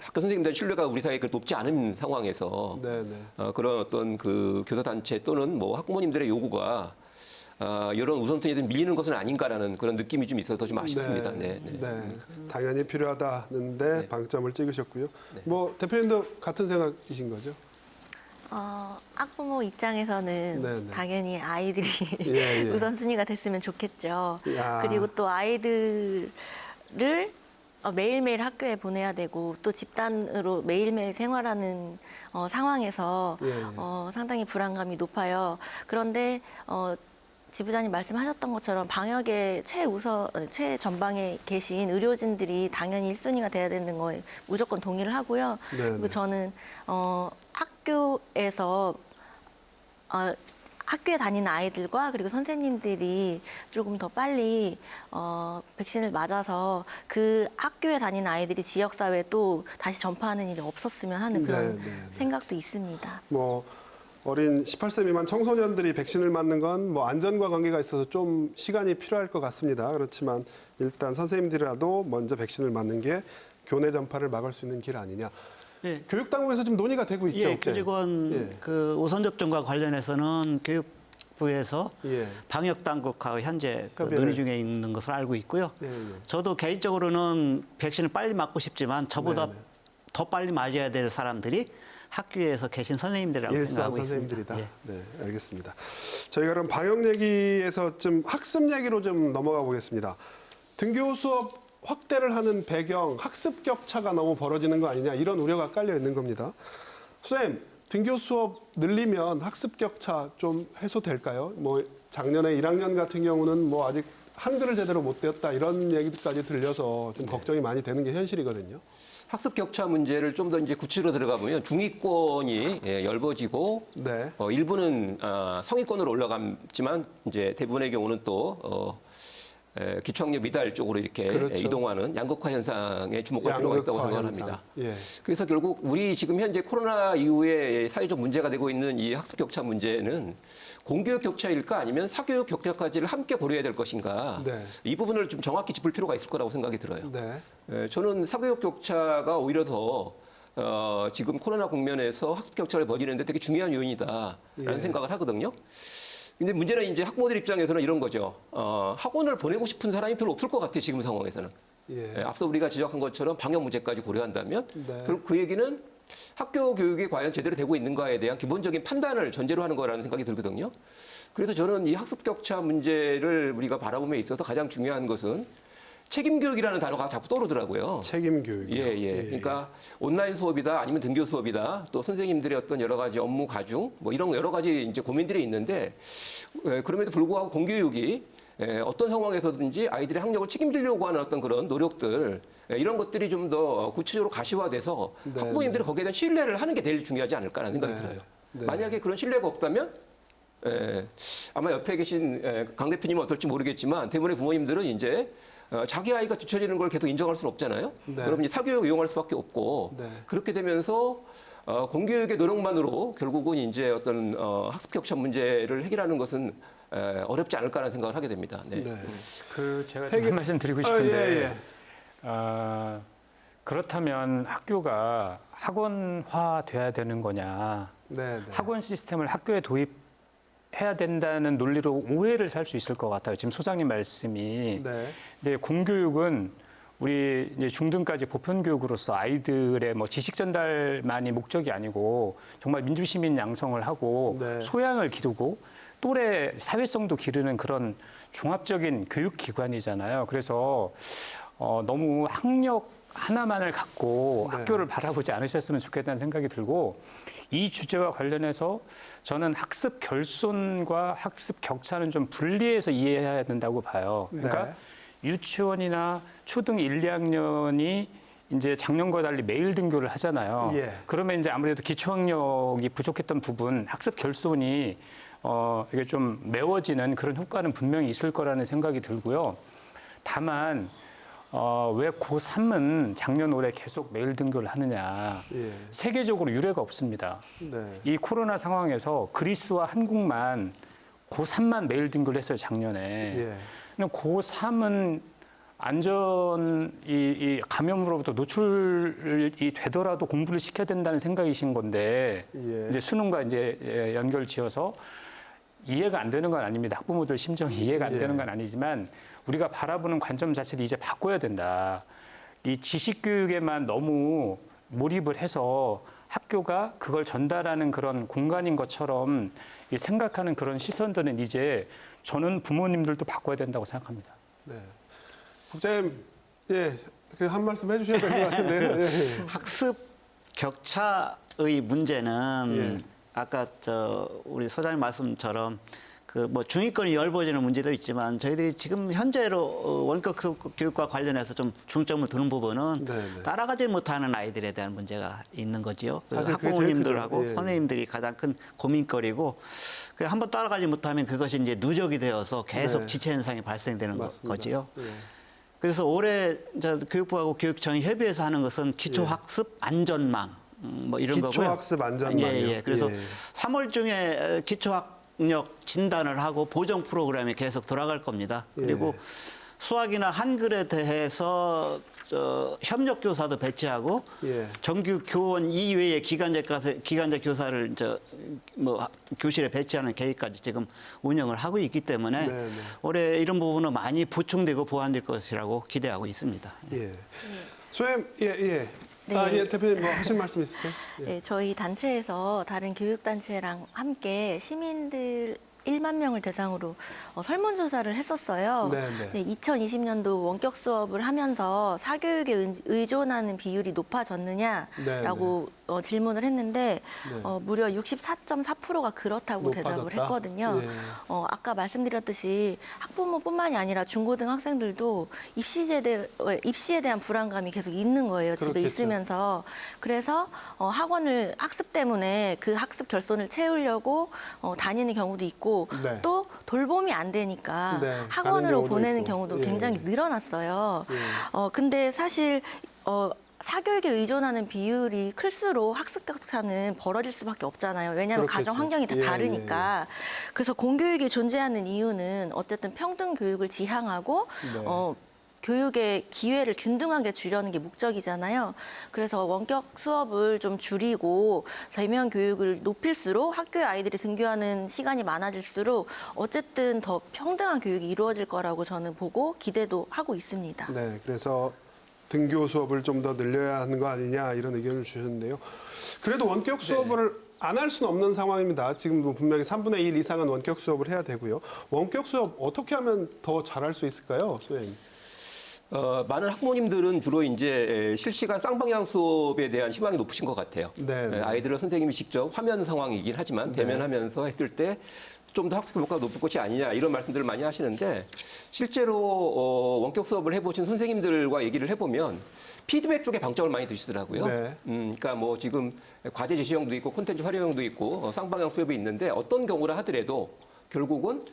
학교 선생님들 신뢰가 우리 사회에 높지 않은 상황에서 네, 네. 그런 어떤 그 교사단체 또는 학부모님들의 요구가 이런 우선순위에 밀리는 것은 아닌가라는 그런 느낌이 좀 있어서 좀 아쉽습니다. 네. 당연히 필요하다는데 방점을 찍으셨고요. 대표님도 같은 생각이신 거죠? 학부모 입장에서는 네, 네. 당연히 아이들이 예, 예. 우선순위가 됐으면 좋겠죠. 야. 그리고 또 아이들을 매일매일 학교에 보내야 되고 또 집단으로 매일매일 생활하는 상황에서 예, 예. 상당히 불안감이 높아요. 그런데 지부장님 말씀하셨던 것처럼 방역의 최전방에 계신 의료진들이 당연히 1순위가 돼야 되는 거에 무조건 동의를 하고요. 네네. 그리고 저는 학교에서 학교에 다니는 아이들과 그리고 선생님들이 조금 더 빨리 백신을 맞아서 그 학교에 다니는 아이들이 지역사회에 또 다시 전파하는 일이 없었으면 하는 그런 생각도 있습니다. 어린 18세 미만 청소년들이 백신을 맞는 건 안전과 관계가 있어서 좀 시간이 필요할 것 같습니다. 그렇지만 일단 선생님들이라도 먼저 백신을 맞는 게 교내 전파를 막을 수 있는 길 아니냐. 예. 교육당국에서 좀 논의가 되고 있죠. 예, 교직원 그 우선 접종과 관련해서는 교육부에서 예. 방역 당국하고 현재 협의를. 논의 중에 있는 것으로 알고 있고요. 예, 예. 저도 개인적으로는 백신을 빨리 맞고 싶지만 저보다 네네. 더 빨리 맞아야 될 사람들이 학교에서 계신 선생님들이라고 일선 생각하고 선생님들이다. 있습니다. 예. 네, 알겠습니다. 저희가 그럼 방역 얘기에서 좀 학습 얘기로 좀 넘어가 보겠습니다. 등교 수업 확대를 하는 배경, 학습 격차가 너무 벌어지는 거 아니냐 이런 우려가 깔려 있는 겁니다. 선생님, 등교 수업 늘리면 학습 격차 좀 해소될까요? 작년에 1학년 같은 경우는 아직 한글을 제대로 못 배웠다 이런 얘기까지 들려서 좀 걱정이 많이 되는 게 현실이거든요. 학습 격차 문제를 좀 더 이제 구체로 들어가 보면 중위권이 엷어지고 네. 일부는 상위권으로 올라갔지만 이제 대부분의 경우는 또 기초학력 미달 쪽으로 이렇게 그렇죠. 이동하는 양극화 현상에 주목할 필요가 있다고 양극화 생각을 현상. 합니다. 예. 그래서 결국 우리 지금 현재 코로나 이후에 사회적 문제가 되고 있는 이 학습 격차 문제는 공교육 격차일까 아니면 사교육 격차까지를 함께 고려해야 될 것인가 네. 이 부분을 좀 정확히 짚을 필요가 있을 거라고 생각이 들어요. 네. 저는 사교육 격차가 오히려 더 지금 코로나 국면에서 학습 격차를 벌이는데 되게 중요한 요인이다라는 예. 생각을 하거든요. 근데 문제는 이제 학부모들 입장에서는 이런 거죠. 학원을 보내고 싶은 사람이 별로 없을 것 같아요. 지금 상황에서는. 예. 앞서 우리가 지적한 것처럼 방역 문제까지 고려한다면 네. 결국 그 얘기는 학교 교육이 과연 제대로 되고 있는가에 대한 기본적인 판단을 전제로 하는 거라는 생각이 들거든요. 그래서 저는 이 학습 격차 문제를 우리가 바라봄에 있어서 가장 중요한 것은 책임 교육이라는 단어가 자꾸 떠오르더라고요. 책임 교육이요. 예, 예. 그러니까 온라인 수업이다 아니면 등교 수업이다 또 선생님들의 어떤 여러 가지 업무 가중 뭐 이런 여러 가지 이제 고민들이 있는데 그럼에도 불구하고 공교육이 어떤 상황에서든지 아이들의 학력을 책임지려고 하는 어떤 그런 노력들 이런 것들이 좀 더 구체적으로 가시화돼서 네, 학부모님들이 거기에 대한 신뢰를 하는 게 제일 중요하지 않을까라는 생각이 네. 들어요. 네. 만약에 그런 신뢰가 없다면 아마 옆에 계신 강 대표님은 어떨지 모르겠지만 대부분의 부모님들은 이제 자기 아이가 뒤처지는 걸 계속 인정할 수는 없잖아요. 네. 그러면 이제 사교육 이용할 수밖에 없고 네. 그렇게 되면서 공교육의 노력만으로 결국은 이제 어떤 학습 격차 문제를 해결하는 것은 어렵지 않을까라는 생각을 하게 됩니다. 네. 네. 그 제가 좀 한 말씀 드리고 싶은데 그렇다면 학교가 학원화 돼야 되는 거냐? 네. 네. 학원 시스템을 학교에 도입해야 된다는 논리로 오해를 살 수 있을 것 같아요. 지금 소장님 말씀이. 네. 근데 공교육은 우리 이제 중등까지 보편 교육으로서 아이들의 뭐 지식 전달만이 목적이 아니고 정말 민주시민 양성을 하고 네. 소양을 기르고 또래 사회성도 기르는 그런 종합적인 교육 기관이잖아요. 그래서 너무 학력 하나만을 갖고 네. 학교를 바라보지 않으셨으면 좋겠다는 생각이 들고 이 주제와 관련해서 저는 학습 결손과 학습 격차는 좀 분리해서 이해해야 된다고 봐요. 그러니까 네. 유치원이나 초등 1, 2학년이 이제 작년과 달리 매일 등교를 하잖아요. 예. 그러면 이제 아무래도 기초학력이 부족했던 부분, 학습 결손이 이게 좀 메워지는 그런 효과는 분명히 있을 거라는 생각이 들고요. 다만 왜 고3은 작년 올해 계속 매일 등교를 하느냐. 예. 세계적으로 유례가 없습니다. 네. 이 코로나 상황에서 그리스와 한국만 고3만 매일 등교를 했어요, 작년에. 예. 근데 고3은 이 감염으로부터 노출이 되더라도 공부를 시켜야 된다는 생각이신 건데 예. 이제 수능과 이제 연결 지어서 이해가 안 되는 건 아닙니다. 학부모들 심정이 이해가 안 예. 되는 건 아니지만 우리가 바라보는 관점 자체를 이제 바꿔야 된다. 이 지식 교육에만 너무 몰입을 해서 학교가 그걸 전달하는 그런 공간인 것처럼 생각하는 그런 시선들은 이제 저는 부모님들도 바꿔야 된다고 생각합니다. 네. 국장님, 예, 한 말씀 해주셔야 될 것 같은데요. 예. 학습 격차의 문제는 예. 아까 우리 소장님 말씀처럼 그 뭐 중위권이 엷어지는 문제도 있지만 저희들이 지금 현재로 원격 교육과 관련해서 좀 중점을 두는 부분은 네네. 따라가지 못하는 아이들에 대한 문제가 있는 거지요. 그 사실 그게 학부모님들하고 제일 크죠. 예. 선생님들이 가장 큰 고민거리고 그 한번 따라가지 못하면 그것이 이제 누적이 되어서 계속 네. 지체 현상이 발생되는 맞습니다. 거지요. 예. 그래서 올해 교육부하고 교육청이 협의해서 하는 것은 기초학습 안전망 뭐 이런 거고요. 기초학습 안전망이요? 예. 그래서 예. 3월 중에 기초학력 진단을 하고 보정 프로그램이 계속 돌아갈 겁니다. 그리고 예. 수학이나 한글에 대해서 협력 교사도 배치하고 예. 정규 교원 이외의 기간제 교사를 교실에 배치하는 계획까지 지금 운영을 하고 있기 때문에 네네. 올해 이런 부분은 많이 보충되고 보완될 것이라고 기대하고 있습니다. 예. 소장님, 예. 네. 예, 대표님 뭐 하실 말씀 있으세요? 예. 네, 저희 단체에서 다른 교육단체랑 함께 시민들 1만 명을 대상으로 설문조사를 했었어요. 네네. 네, 2020년도 원격 수업을 하면서 사교육에 의존하는 비율이 높아졌느냐라고 질문을 했는데 무려 64.4%가 그렇다고 대답을 높아졌다? 했거든요. 예. 아까 말씀드렸듯이 학부모뿐만이 아니라 중고등학생들도 입시에 대한 불안감이 계속 있는 거예요. 집에 그렇겠죠. 있으면서. 그래서 학습 때문에 그 학습 결손을 채우려고 다니는 경우도 있고 네. 또 돌봄이 안 되니까 네, 가는 학원으로 경우도 보내는 있고. 경우도 예. 굉장히 늘어났어요. 예. 근데 사실 사교육에 의존하는 비율이 클수록 학습 격차는 벌어질 수밖에 없잖아요. 왜냐하면 그렇겠죠. 가정 환경이 다 예, 다르니까. 그래서 공교육이 존재하는 이유는 어쨌든 평등 교육을 지향하고 네. 교육의 기회를 균등하게 주려는 게 목적이잖아요. 그래서 원격 수업을 좀 줄이고 대면 교육을 높일수록 학교에 아이들이 등교하는 시간이 많아질수록 어쨌든 더 평등한 교육이 이루어질 거라고 저는 보고 기대도 하고 있습니다. 네, 그래서 등교 수업을 좀 더 늘려야 하는 거 아니냐 이런 의견을 주셨는데요. 그래도 원격 수업을 안 할 수는 없는 상황입니다. 지금 뭐 분명히 3분의 1 이상은 원격 수업을 해야 되고요. 원격 수업 어떻게 하면 더 잘할 수 있을까요, 선생님? 많은 학부모님들은 주로 이제 실시간 쌍방향 수업에 대한 희망이 높으신 것 같아요. 네, 네. 아이들을 선생님이 직접 화면 상황이긴 하지만 대면하면서 했을 때 좀 더 학습 효과가 높을 것이 아니냐 이런 말씀들을 많이 하시는데 실제로 원격 수업을 해보신 선생님들과 얘기를 해보면 피드백 쪽에 방점을 많이 두시더라고요. 네. 그러니까 뭐 지금 과제 제시형도 있고 콘텐츠 활용형도 있고 쌍방향 수업이 있는데 어떤 경우라 하더라도 결국은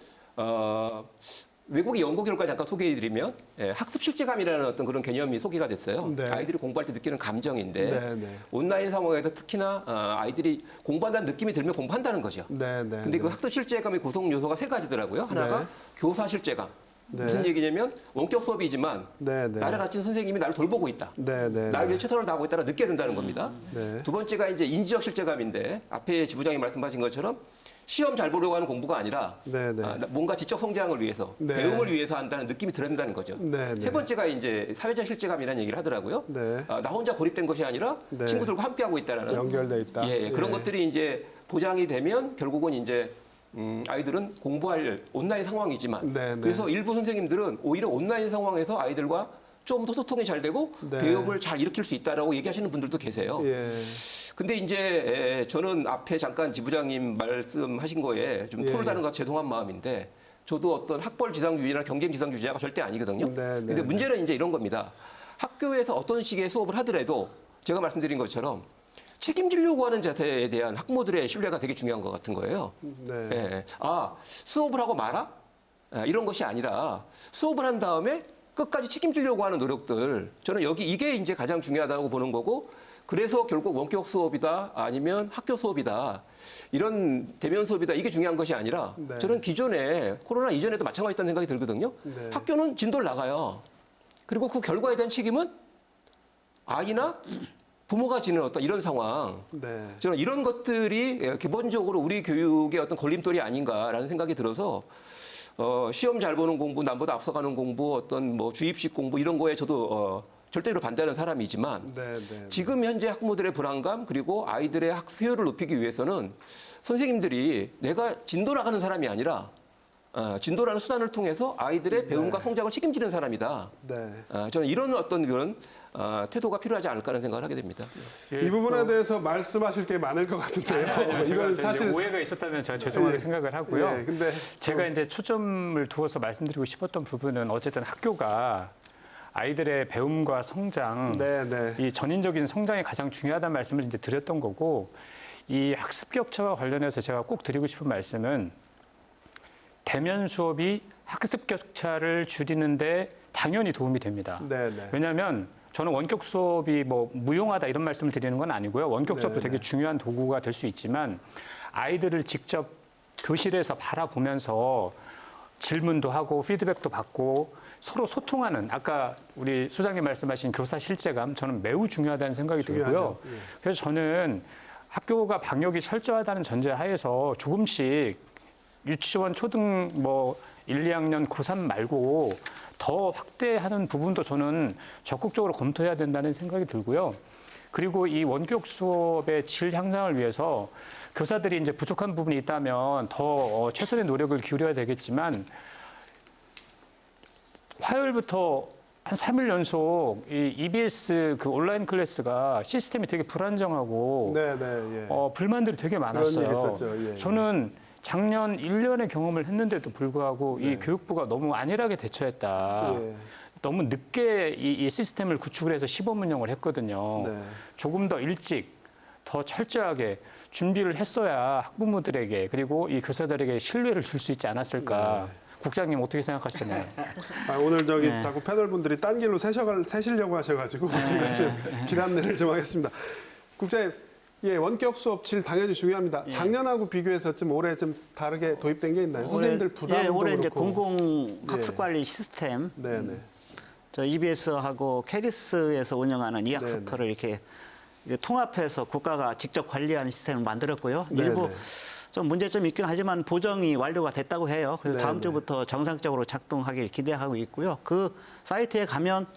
외국의 연구 결과 잠깐 소개해드리면 학습 실제감이라는 어떤 그런 개념이 소개가 됐어요. 네. 아이들이 공부할 때 느끼는 감정인데 네, 네. 온라인 상황에서 특히나 아이들이 공부한다는 느낌이 들면 공부한다는 거죠. 네, 네. 근데 그 학습 실제감의 구성 요소가 세 가지더라고요. 하나가 네. 교사 실제감. 네. 무슨 얘기냐면 원격 수업이지만 네, 네. 나를 가르친 선생님이 나를 돌보고 있다. 네, 네. 나를 네. 위해 최선을 다하고 있다는 느껴야 된다는 겁니다. 네. 두 번째가 이제 인지적 실제감인데 앞에 지부장이 말씀하신 것처럼 시험 잘 보려고 하는 공부가 아니라 네, 네. 뭔가 지적 성장을 위해서 네. 배움을 위해서 한다는 느낌이 들어야 된다는 거죠. 네, 네. 세 번째가 이제 사회적 실제감이라는 얘기를 하더라고요. 네. 나 혼자 고립된 것이 아니라 네. 친구들과 함께하고 있다는 연결돼 있다. 그런 예. 것들이 이제 보장이 되면 결국은 이제 아이들은 공부할 온라인 상황이지만 네, 네. 그래서 일부 선생님들은 오히려 온라인 상황에서 아이들과 좀 더 소통이 잘 되고 네. 배움을 잘 일으킬 수 있다라고 얘기하시는 분들도 계세요. 예. 근데 이제 저는 앞에 잠깐 지부장님 말씀하신 거에 좀 예. 토를 다는 것 죄송한 마음인데 저도 어떤 학벌 지상주의나 경쟁 지상주의자가 절대 아니거든요. 네, 네, 근데 네. 문제는 이제 이런 겁니다. 학교에서 어떤 식의 수업을 하더라도 제가 말씀드린 것처럼 책임지려고 하는 자세에 대한 학부모들의 신뢰가 되게 중요한 것 같은 거예요. 네. 예. 수업을 하고 말아? 이런 것이 아니라 수업을 한 다음에 끝까지 책임지려고 하는 노력들. 저는 이게 이제 가장 중요하다고 보는 거고 그래서 결국 원격 수업이다 아니면 학교 수업이다. 이런 대면 수업이다. 이게 중요한 것이 아니라 네. 저는 기존에 코로나 이전에도 마찬가지였다는 생각이 들거든요. 네. 학교는 진도를 나가요. 그리고 그 결과에 대한 책임은 아이나 부모가 지는 어떤 이런 상황. 네. 저는 이런 것들이 기본적으로 우리 교육의 어떤 걸림돌이 아닌가라는 생각이 들어서 시험 잘 보는 공부, 남보다 앞서가는 공부, 어떤 뭐 주입식 공부 이런 거에 저도 절대로 반대하는 사람이지만 네, 네. 지금 현재 학부모들의 불안감 그리고 아이들의 학습 효율을 높이기 위해서는 선생님들이 내가 진도 나가는 사람이 아니라 진도라는 수단을 통해서 아이들의 배움과 성장을 책임지는 사람이다. 네. 저는 이런 어떤 그런 태도가 필요하지 않을까 하는 생각을 하게 됩니다. 이 부분에 대해서 말씀하실 게 많을 것 같은데요. 제가 이건 이제 사실 오해가 있었다면 제가 죄송하게 예. 생각을 하고요. 예, 근데 제가 이제 초점을 두어서 말씀드리고 싶었던 부분은 어쨌든 학교가 아이들의 배움과 성장, 네, 네. 이 전인적인 성장이 가장 중요하다는 말씀을 이제 드렸던 거고, 이 학습 격차와 관련해서 제가 꼭 드리고 싶은 말씀은 대면 수업이 학습 격차를 줄이는데 당연히 도움이 됩니다. 네, 네. 왜냐하면 저는 원격 수업이 뭐 무용하다 이런 말씀을 드리는 건 아니고요. 원격 수업도 네, 되게 네. 중요한 도구가 될 수 있지만 아이들을 직접 교실에서 바라보면서 질문도 하고 피드백도 받고 서로 소통하는 아까 우리 소장님 말씀하신 교사 실제감 저는 매우 중요하다는 생각이 들고요. 중요하죠. 예. 그래서 저는 학교가 방역이 철저하다는 전제 하에서 조금씩 유치원, 초등 뭐 1, 2학년 고3 말고 더 확대하는 부분도 저는 적극적으로 검토해야 된다는 생각이 들고요. 그리고 이 원격 수업의 질 향상을 위해서 교사들이 이제 부족한 부분이 있다면 더 최선의 노력을 기울여야 되겠지만 화요일부터 한 3일 연속 이 EBS 그 온라인 클래스가 시스템이 되게 불안정하고 네, 네. 예. 불만들이 되게 많았어요. 일이 있었죠. 예, 예. 저는 작년 1년의 경험을 했는데도 불구하고 이 교육부가 너무 안일하게 대처했다. 예. 너무 늦게 이 시스템을 구축을 해서 시범 운영을 했거든요. 네. 조금 더 일찍, 더 철저하게 준비를 했어야 학부모들에게 그리고 이 교사들에게 신뢰를 줄 수 있지 않았을까. 국장님 어떻게 생각하시나요? 오늘 자꾸 패널 분들이 딴 길로 새시려고 하셔가지고 제가 지금 길 안내를 좀 하겠습니다. 국장님, 원격 수업 질 당연히 중요합니다. 작년하고 비교해서 좀 올해 좀 다르게 도입된 게 있나요? 선생님들 부담도 올해 이제 그렇고. 공공 학습 관리 시스템, 네네. 저 EBS하고 캐리스에서 운영하는 이 네네. 학습터를 이렇게 통합해서 국가가 직접 관리하는 시스템을 만들었고요. 일부 네네. 좀 문제점이 있긴 하지만 보정이 완료가 됐다고 해요. 그래서 다음 네네. 주부터 정상적으로 작동하길 기대하고 있고요. 그 사이트에 가면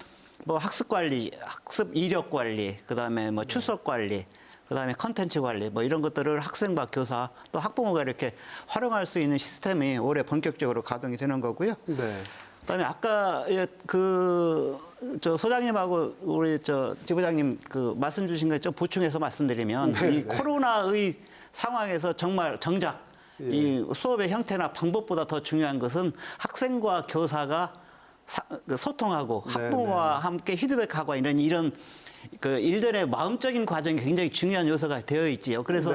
뭐 학습 관리, 학습 이력 관리, 그다음에 뭐 출석 관리, 그다음에 컨텐츠 관리 뭐 이런 것들을 학생과 교사 또 학부모가 이렇게 활용할 수 있는 시스템이 올해 본격적으로 가동이 되는 거고요. 네. 그다음에 아까 저 소장님하고 우리 저 지부장님 말씀 주신 거 좀 보충해서 말씀드리면 이 코로나의 상황에서 정말 정작 이 수업의 형태나 방법보다 더 중요한 것은 학생과 교사가 소통하고 학부모와 함께 피드백하고 이런 그 일련의 마음적인 과정이 굉장히 중요한 요소가 되어 있지요. 그래서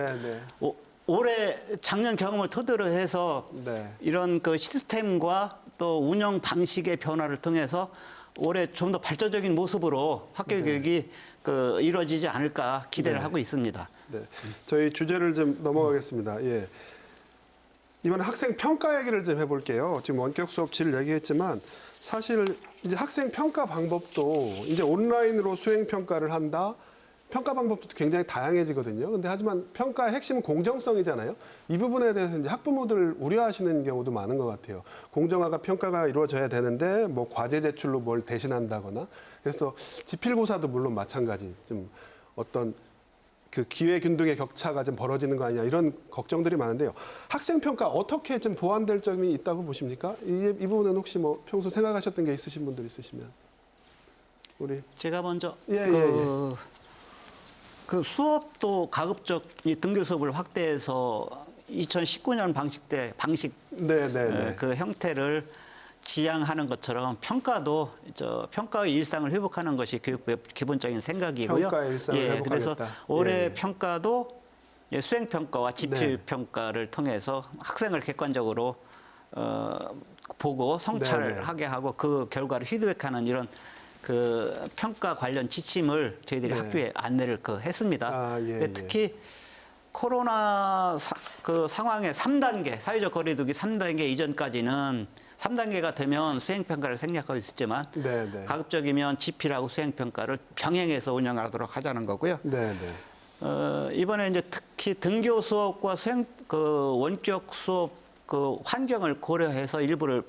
올해 작년 경험을 토대로 해서 이런 그 시스템과 또 운영 방식의 변화를 통해서 올해 좀 더 발전적인 모습으로 학교 교육이 이루어지지 않을까 기대를 하고 있습니다. 네. 저희 주제를 좀 넘어가겠습니다. 예. 이번에 학생 평가 얘기를 좀 해볼게요. 지금 원격 수업 질 얘기했지만 사실 이제 학생 평가 방법도 이제 온라인으로 수행 평가를 한다. 평가 방법도 굉장히 다양해지거든요. 근데 하지만 평가의 핵심은 공정성이잖아요. 이 부분에 대해서 이제 학부모들 우려하시는 경우도 많은 것 같아요. 공정화가 평가가 이루어져야 되는데 뭐 과제 제출로 뭘 대신한다거나 그래서 지필고사도 물론 마찬가지 좀 어떤 그 기회 균등의 격차가 좀 벌어지는 거 아니냐 이런 걱정들이 많은데요. 학생 평가 어떻게 좀 보완될 점이 있다고 보십니까? 이 부분은 혹시 뭐 평소 생각하셨던 게 있으신 분들 있으시면 우리 제가 먼저 그 수업도 가급적 이 등교 수업을 확대해서 2019년 방식 그 형태를 지향하는 것처럼 평가도 평가의 일상을 회복하는 것이 교육부의 기본적인 생각이고요. 평가의 일상을 회복하겠다. 그래서 올해 평가도 수행 평가와 지필 평가를 통해서 학생을 객관적으로 보고 성찰하게 하고 그 결과를 피드백하는 이런 그 평가 관련 지침을 저희들이 학교에 안내를 했습니다. 근데 특히 코로나 상황의 3단계, 사회적 거리두기 3단계 이전까지는 3단계가 되면 수행평가를 생략하고 있었지만 가급적이면 지필하고 수행평가를 병행해서 운영하도록 하자는 거고요. 이번에 이제 특히 등교 수업과 원격 수업 환경을 고려해서 일부를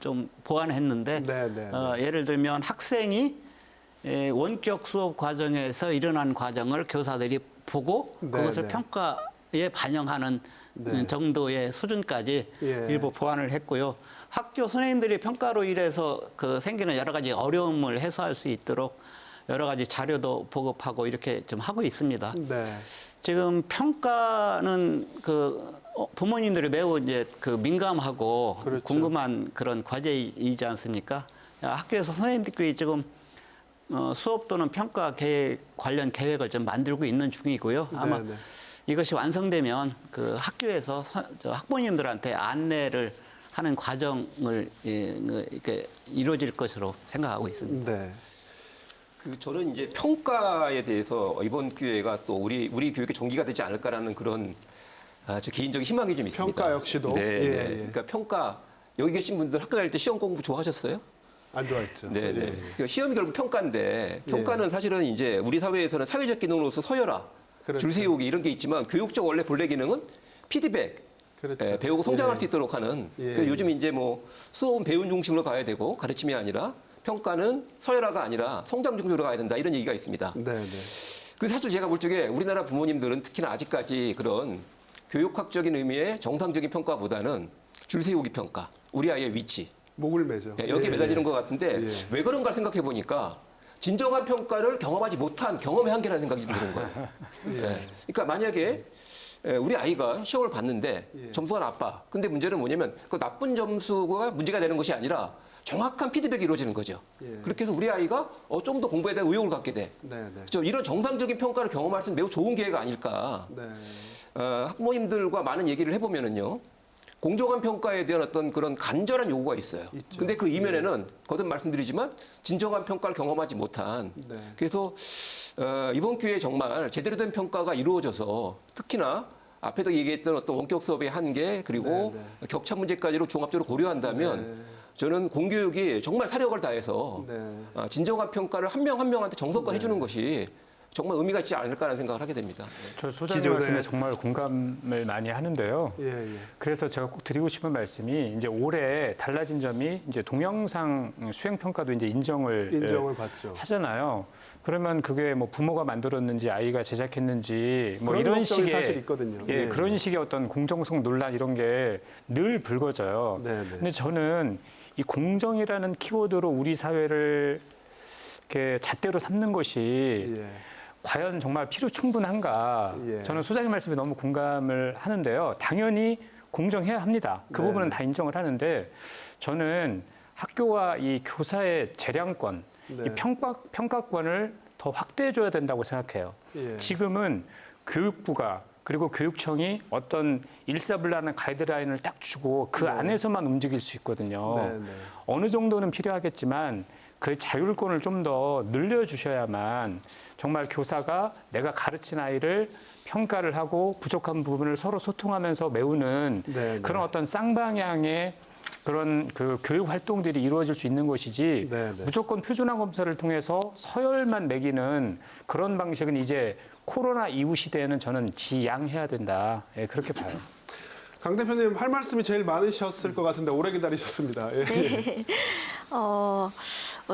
좀 보완했는데 예를 들면 학생이 원격 수업 과정에서 일어난 과정을 교사들이 보고 그것을 평가에 반영하는 정도의 수준까지 일부 보완을 했고요. 학교 선생님들이 평가로 인해서 생기는 여러 가지 어려움을 해소할 수 있도록 여러 가지 자료도 보급하고 이렇게 좀 하고 있습니다. 지금 평가는 부모님들이 매우 이제 민감하고 궁금한 그런 과제이지 않습니까? 학교에서 선생님들끼리 지금 수업 또는 평가 관련 계획을 좀 만들고 있는 중이고요. 아마 이것이 완성되면 학교에서 학부모님들한테 안내를 하는 과정을 이렇게 이루어질 것으로 생각하고 있습니다. 저는 이제 평가에 대해서 이번 기회가 또 우리 교육의 전기가 되지 않을까라는 그런 저 개인적인 희망이 좀 있습니다. 평가 역시도. 그러니까 평가 여기 계신 분들 학교 다닐 때 시험 공부 좋아하셨어요? 안 좋아했죠. 그러니까 시험이 결국 평가인데 평가는 사실은 이제 우리 사회에서는 사회적 기능으로서 서열화, 줄 세우기 이런 게 있지만 교육적 원래 본래 기능은 피드백, 배우고 성장할 수 있도록 하는. 그러니까 요즘 이제 뭐 수업은 배운 중심으로 가야 되고 가르침이 아니라 평가는 서열화가 아니라 성장 중심으로 가야 된다 이런 얘기가 있습니다. 그 사실 제가 볼 적에 우리나라 부모님들은 특히나 아직까지 그런 교육학적인 의미의 정상적인 평가보다는 줄 세우기 평가, 우리 아이의 위치. 목을 매죠. 여기에 매달리는 것 같은데 왜 그런가 생각해 보니까 진정한 평가를 경험하지 못한 경험의 한계라는 생각이 좀 드는 거예요. 그러니까 만약에 우리 아이가 시험을 봤는데 점수가 나빠. 근데 문제는 뭐냐면 그 나쁜 점수가 문제가 되는 것이 아니라 정확한 피드백이 이루어지는 거죠. 그렇게 해서 우리 아이가 좀 더 공부에 대한 의욕을 갖게 돼. 이런 정상적인 평가를 경험할 수 있는 매우 좋은 기회가 아닐까. 학부모님들과 많은 얘기를 해보면은요. 공정한 평가에 대한 어떤 그런 간절한 요구가 있어요. 근데 그 이면에는 거듭 말씀드리지만 진정한 평가를 경험하지 못한. 그래서 이번 기회에 정말 제대로 된 평가가 이루어져서 특히나 앞에도 얘기했던 어떤 원격 수업의 한계 그리고 격차 문제까지로 종합적으로 고려한다면 저는 공교육이 정말 사력을 다해서 진정한 평가를 한 명 한 명한테 정석화 해주는 것이 정말 의미가 있지 않을까라는 생각을 하게 됩니다. 저 소장님 말씀에 정말 공감을 많이 하는데요. 그래서 제가 꼭 드리고 싶은 말씀이 이제 올해 달라진 점이 이제 동영상 수행 평가도 이제 인정을 받죠. 하잖아요. 그러면 그게 뭐 부모가 만들었는지 아이가 제작했는지 뭐 그런 이런 걱정이 식의 사실 있거든요. 그런 식의 어떤 공정성 논란 이런 게 늘 불거져요. 근데 저는 이 공정이라는 키워드로 우리 사회를 이렇게 잣대로 삼는 것이 과연 정말 필요 충분한가? 저는 소장님 말씀에 너무 공감을 하는데요. 당연히 공정해야 합니다. 그 부분은 다 인정을 하는데 저는 학교와 이 교사의 재량권, 이 평가권을 더 확대해줘야 된다고 생각해요. 지금은 교육부가 그리고 교육청이 어떤 일사불란한 가이드라인을 딱 주고 그 안에서만 움직일 수 있거든요. 어느 정도는 필요하겠지만 그 자율권을 좀 더 늘려주셔야만 정말 교사가 내가 가르친 아이를 평가를 하고 부족한 부분을 서로 소통하면서 메우는 그런 어떤 쌍방향의 그런 그 교육 활동들이 이루어질 수 있는 것이지 무조건 표준화 검사를 통해서 서열만 매기는 그런 방식은 이제 코로나 이후 시대에는 저는 지양해야 된다. 그렇게 봐요. 강 대표님 할 말씀이 제일 많으셨을 것 같은데 오래 기다리셨습니다.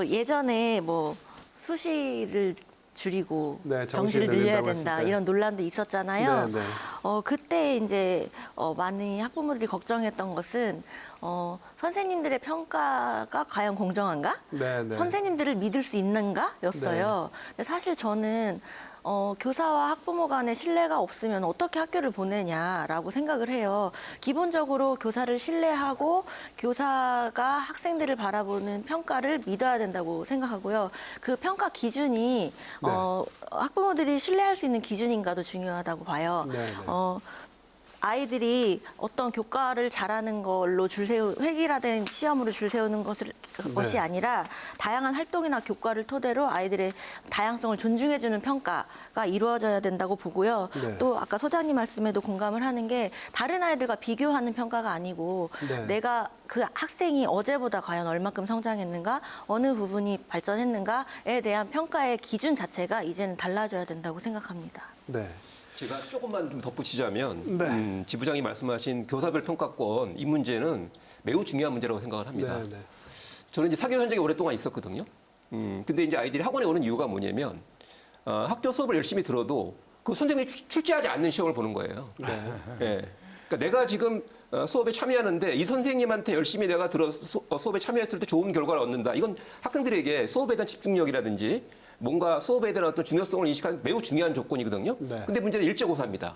예전에 뭐 수시를 줄이고 정시를 정시를 늘려야 늘린다고 된다 했을 때. 이런 논란도 있었잖아요. 그때 이제 많은 학부모들이 걱정했던 것은 선생님들의 평가가 과연 공정한가? 선생님들을 믿을 수 있는가였어요. 근데 사실 저는 교사와 학부모 간의 신뢰가 없으면 어떻게 학교를 보내냐라고 생각을 해요. 기본적으로 교사를 신뢰하고 교사가 학생들을 바라보는 평가를 믿어야 된다고 생각하고요. 그 평가 기준이 학부모들이 신뢰할 수 있는 기준인가도 중요하다고 봐요. 아이들이 어떤 교과를 잘하는 걸로 획일화된 시험으로 줄 세우는 것이 아니라 다양한 활동이나 교과를 토대로 아이들의 다양성을 존중해주는 평가가 이루어져야 된다고 보고요. 또 아까 소장님 말씀에도 공감을 하는 게 다른 아이들과 비교하는 평가가 아니고 내가 그 학생이 어제보다 과연 얼마큼 성장했는가, 어느 부분이 발전했는가에 대한 평가의 기준 자체가 이제는 달라져야 된다고 생각합니다. 제가 조금만 좀 덧붙이자면 지부장이 말씀하신 교사별 평가권 이 문제는 매우 중요한 문제라고 생각을 합니다. 저는 이제 사교 현장에 오랫동안 있었거든요. 근데 이제 아이들이 학원에 오는 이유가 뭐냐면 학교 수업을 열심히 들어도 그 선생님이 출제하지 않는 시험을 보는 거예요. 그러니까 내가 지금 수업에 참여하는데 이 선생님한테 열심히 내가 수업에 참여했을 때 좋은 결과를 얻는다. 이건 학생들에게 수업에 대한 집중력이라든지 뭔가 수업에 대한 어떤 중요성을 인식하는 매우 중요한 조건이거든요. 근데 문제는 일제고사입니다.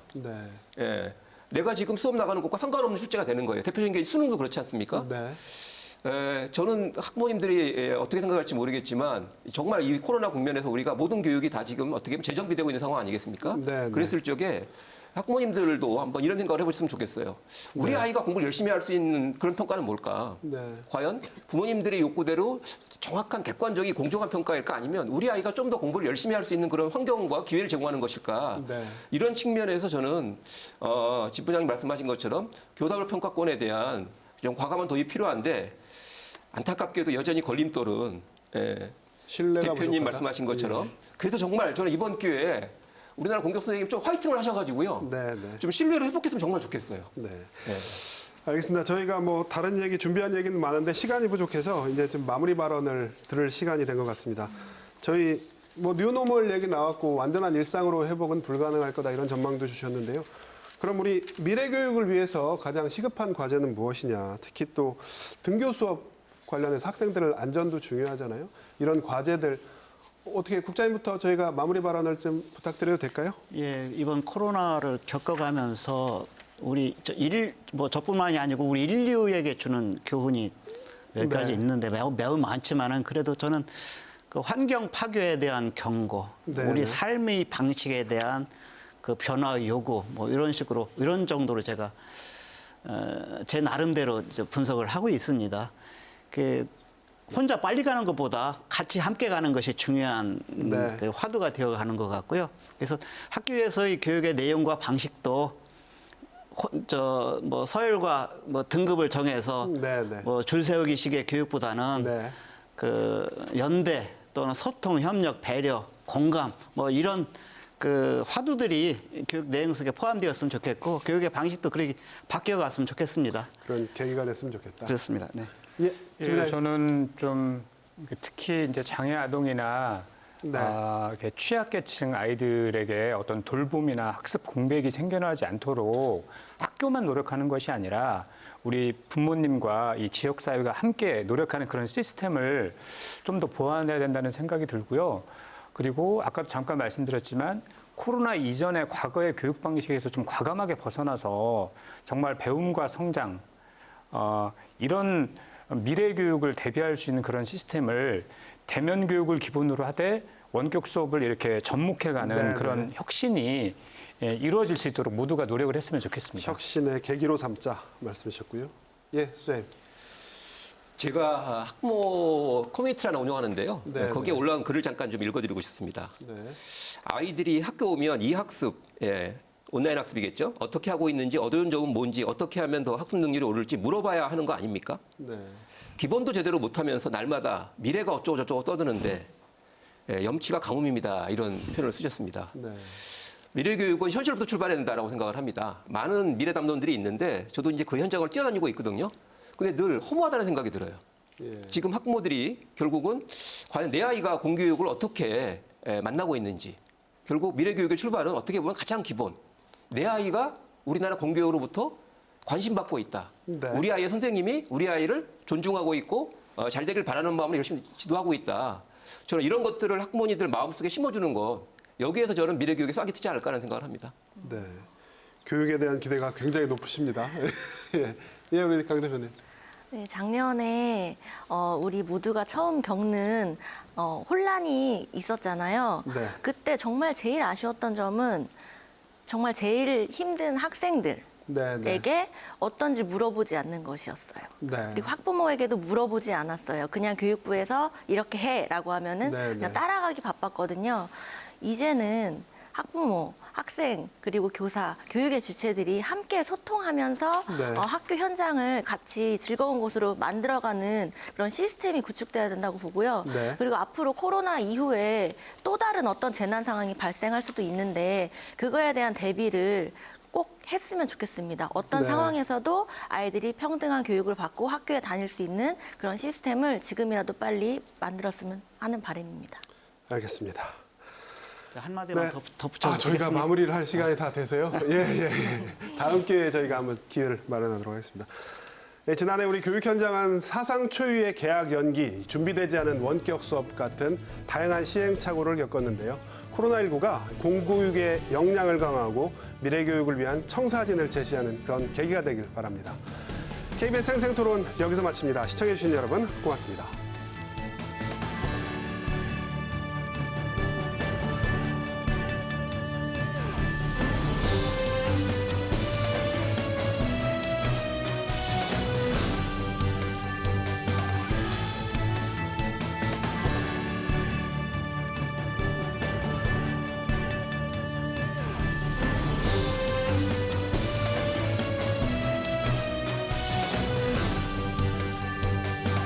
내가 지금 수업 나가는 것과 상관없는 출제가 되는 거예요. 대표적인 게 수능도 그렇지 않습니까? 저는 학부모님들이 어떻게 생각할지 모르겠지만 정말 이 코로나 국면에서 우리가 모든 교육이 다 지금 어떻게 보면 재정비되고 있는 상황 아니겠습니까? 그랬을 적에 학부모님들도 한번 이런 생각을 해보셨으면 좋겠어요. 우리 아이가 공부를 열심히 할 수 있는 그런 평가는 뭘까? 과연 부모님들의 욕구대로 정확한 객관적인 공정한 평가일까? 아니면 우리 아이가 좀 더 공부를 열심히 할 수 있는 그런 환경과 기회를 제공하는 것일까? 이런 측면에서 저는 집 부장님 말씀하신 것처럼 교사별 평가권에 대한 좀 과감한 도입이 필요한데 안타깝게도 여전히 걸림돌은 대표님 부족하다? 말씀하신 것처럼 그래서 정말 저는 이번 기회에 우리나라 공격 선생님 좀 화이팅을 하셔가지고요. 좀 신뢰를 회복했으면 정말 좋겠어요. 알겠습니다. 저희가 뭐 다른 얘기 준비한 얘기는 많은데 시간이 부족해서 이제 좀 마무리 발언을 들을 시간이 된 것 같습니다. 저희 뭐 뉴노멀 얘기 나왔고 완전한 일상으로 회복은 불가능할 거다 이런 전망도 주셨는데요. 그럼 우리 미래 교육을 위해서 가장 시급한 과제는 무엇이냐? 특히 또 등교 수업 관련해서 학생들의 안전도 중요하잖아요. 이런 과제들 어떻게 국장님부터 저희가 마무리 발언을 좀 부탁드려도 될까요? 이번 코로나를 겪어가면서 우리 저뿐만이 아니고 우리 인류에게 주는 교훈이 몇 가지 네. 있는데 매우 많지만은 그래도 저는 그 환경 파괴에 대한 경고, 네. 우리 삶의 방식에 대한 그 변화 요구, 뭐 이런 식으로 이런 정도로 제가 제 나름대로 이제 분석을 하고 있습니다. 그 혼자 빨리 가는 것보다 같이 함께 가는 것이 중요한 네. 그 화두가 되어가는 것 같고요. 그래서 학교에서의 교육의 내용과 방식도 뭐 서열과 뭐 등급을 정해서 네, 네. 뭐 줄 세우기식의 교육보다는 네. 그 연대 또는 소통, 협력, 배려, 공감 뭐 이런 그 화두들이 교육 내용 속에 포함되었으면 좋겠고 교육의 방식도 그렇게 바뀌어갔으면 좋겠습니다. 그런 계기가 됐으면 좋겠다. 그렇습니다. 네. 예, 예, 저는 좀 특히 이제 장애 아동이나 네. 이렇게 취약계층 아이들에게 어떤 돌봄이나 학습 공백이 생겨나지 않도록 학교만 노력하는 것이 아니라 우리 부모님과 이 지역 사회가 함께 노력하는 그런 시스템을 좀 더 보완해야 된다는 생각이 들고요. 그리고 아까도 잠깐 말씀드렸지만 코로나 이전의 과거의 교육 방식에서 좀 과감하게 벗어나서 정말 배움과 성장 이런 미래 교육을 대비할 수 있는 그런 시스템을 대면 교육을 기본으로 하되 원격 수업을 이렇게 접목해가는 네, 그런 네. 혁신이 이루어질 수 있도록 모두가 노력을 했으면 좋겠습니다. 혁신의 계기로 삼자 말씀이셨고요. 예, 선생님. 제가 학부모 커뮤니티를 하나 운영하는데요. 네, 거기에 네. 올라온 글을 잠깐 좀 읽어드리고 싶습니다. 네. 아이들이 학교 오면 이 학습, 온라인 학습이겠죠. 어떻게 하고 있는지, 어려운 점은 뭔지, 어떻게 하면 더 학습 능률이 오를지 물어봐야 하는 거 아닙니까? 네. 기본도 제대로 못하면서 날마다 미래가 어쩌고 저쩌고 떠드는데 염치가 가뭄입니다. 이런 표현을 쓰셨습니다. 네. 미래교육은 현실부터 출발해야 된다고 생각을 합니다. 많은 미래 담론들이 있는데 저도 이제 그 현장을 뛰어다니고 있거든요. 근데 늘 허무하다는 생각이 들어요. 예. 지금 학부모들이 결국은 과연 내 아이가 공교육을 어떻게 만나고 있는지, 결국 미래교육의 출발은 어떻게 보면 가장 기본. 내 아이가 우리나라 공교육으로부터 관심받고 있다. 네. 우리 아이의 선생님이 우리 아이를 존중하고 있고 잘 되길 바라는 마음으로 열심히 지도하고 있다. 저는 이런 것들을 학부모님들 마음속에 심어주는 것, 여기에서 저는 미래교육에 싹이 트지 않을까 하는 생각을 합니다. 네. 교육에 대한 기대가 굉장히 높으십니다. 예. 예, 우리 강 대표님. 네, 작년에 우리 모두가 처음 겪는 혼란이 있었잖아요. 네. 그때 정말 제일 아쉬웠던 점은 정말 제일 힘든 학생들에게 네, 네. 어떤지 물어보지 않는 것이었어요. 네. 그리고 학부모에게도 물어보지 않았어요. 그냥 교육부에서 이렇게 해라고 하면은 네, 그냥 네. 따라가기 바빴거든요. 이제는 학부모, 학생, 그리고 교사, 교육의 주체들이 함께 소통하면서 네. 학교 현장을 같이 즐거운 곳으로 만들어가는 그런 시스템이 구축돼야 된다고 보고요. 네. 그리고 앞으로 코로나 이후에 또 다른 어떤 재난 상황이 발생할 수도 있는데 그거에 대한 대비를 꼭 했으면 좋겠습니다. 어떤 네. 상황에서도 아이들이 평등한 교육을 받고 학교에 다닐 수 있는 그런 시스템을 지금이라도 빨리 만들었으면 하는 바람입니다. 알겠습니다. 한마디만 네. 더 붙여보겠습니다. 저희가 마무리를 할 시간이 다 되세요. 예. 다음 기회에 저희가 한번 기회를 마련하도록 하겠습니다. 네, 지난해 우리 교육 현장은 사상 초유의 개학 연기, 준비되지 않은 원격 수업 같은 다양한 시행착오를 겪었는데요. 코로나19가 공교육의 역량을 강화하고 미래교육을 위한 청사진을 제시하는 그런 계기가 되길 바랍니다. KBS 생생토론 여기서 마칩니다. 시청해주신 여러분 고맙습니다.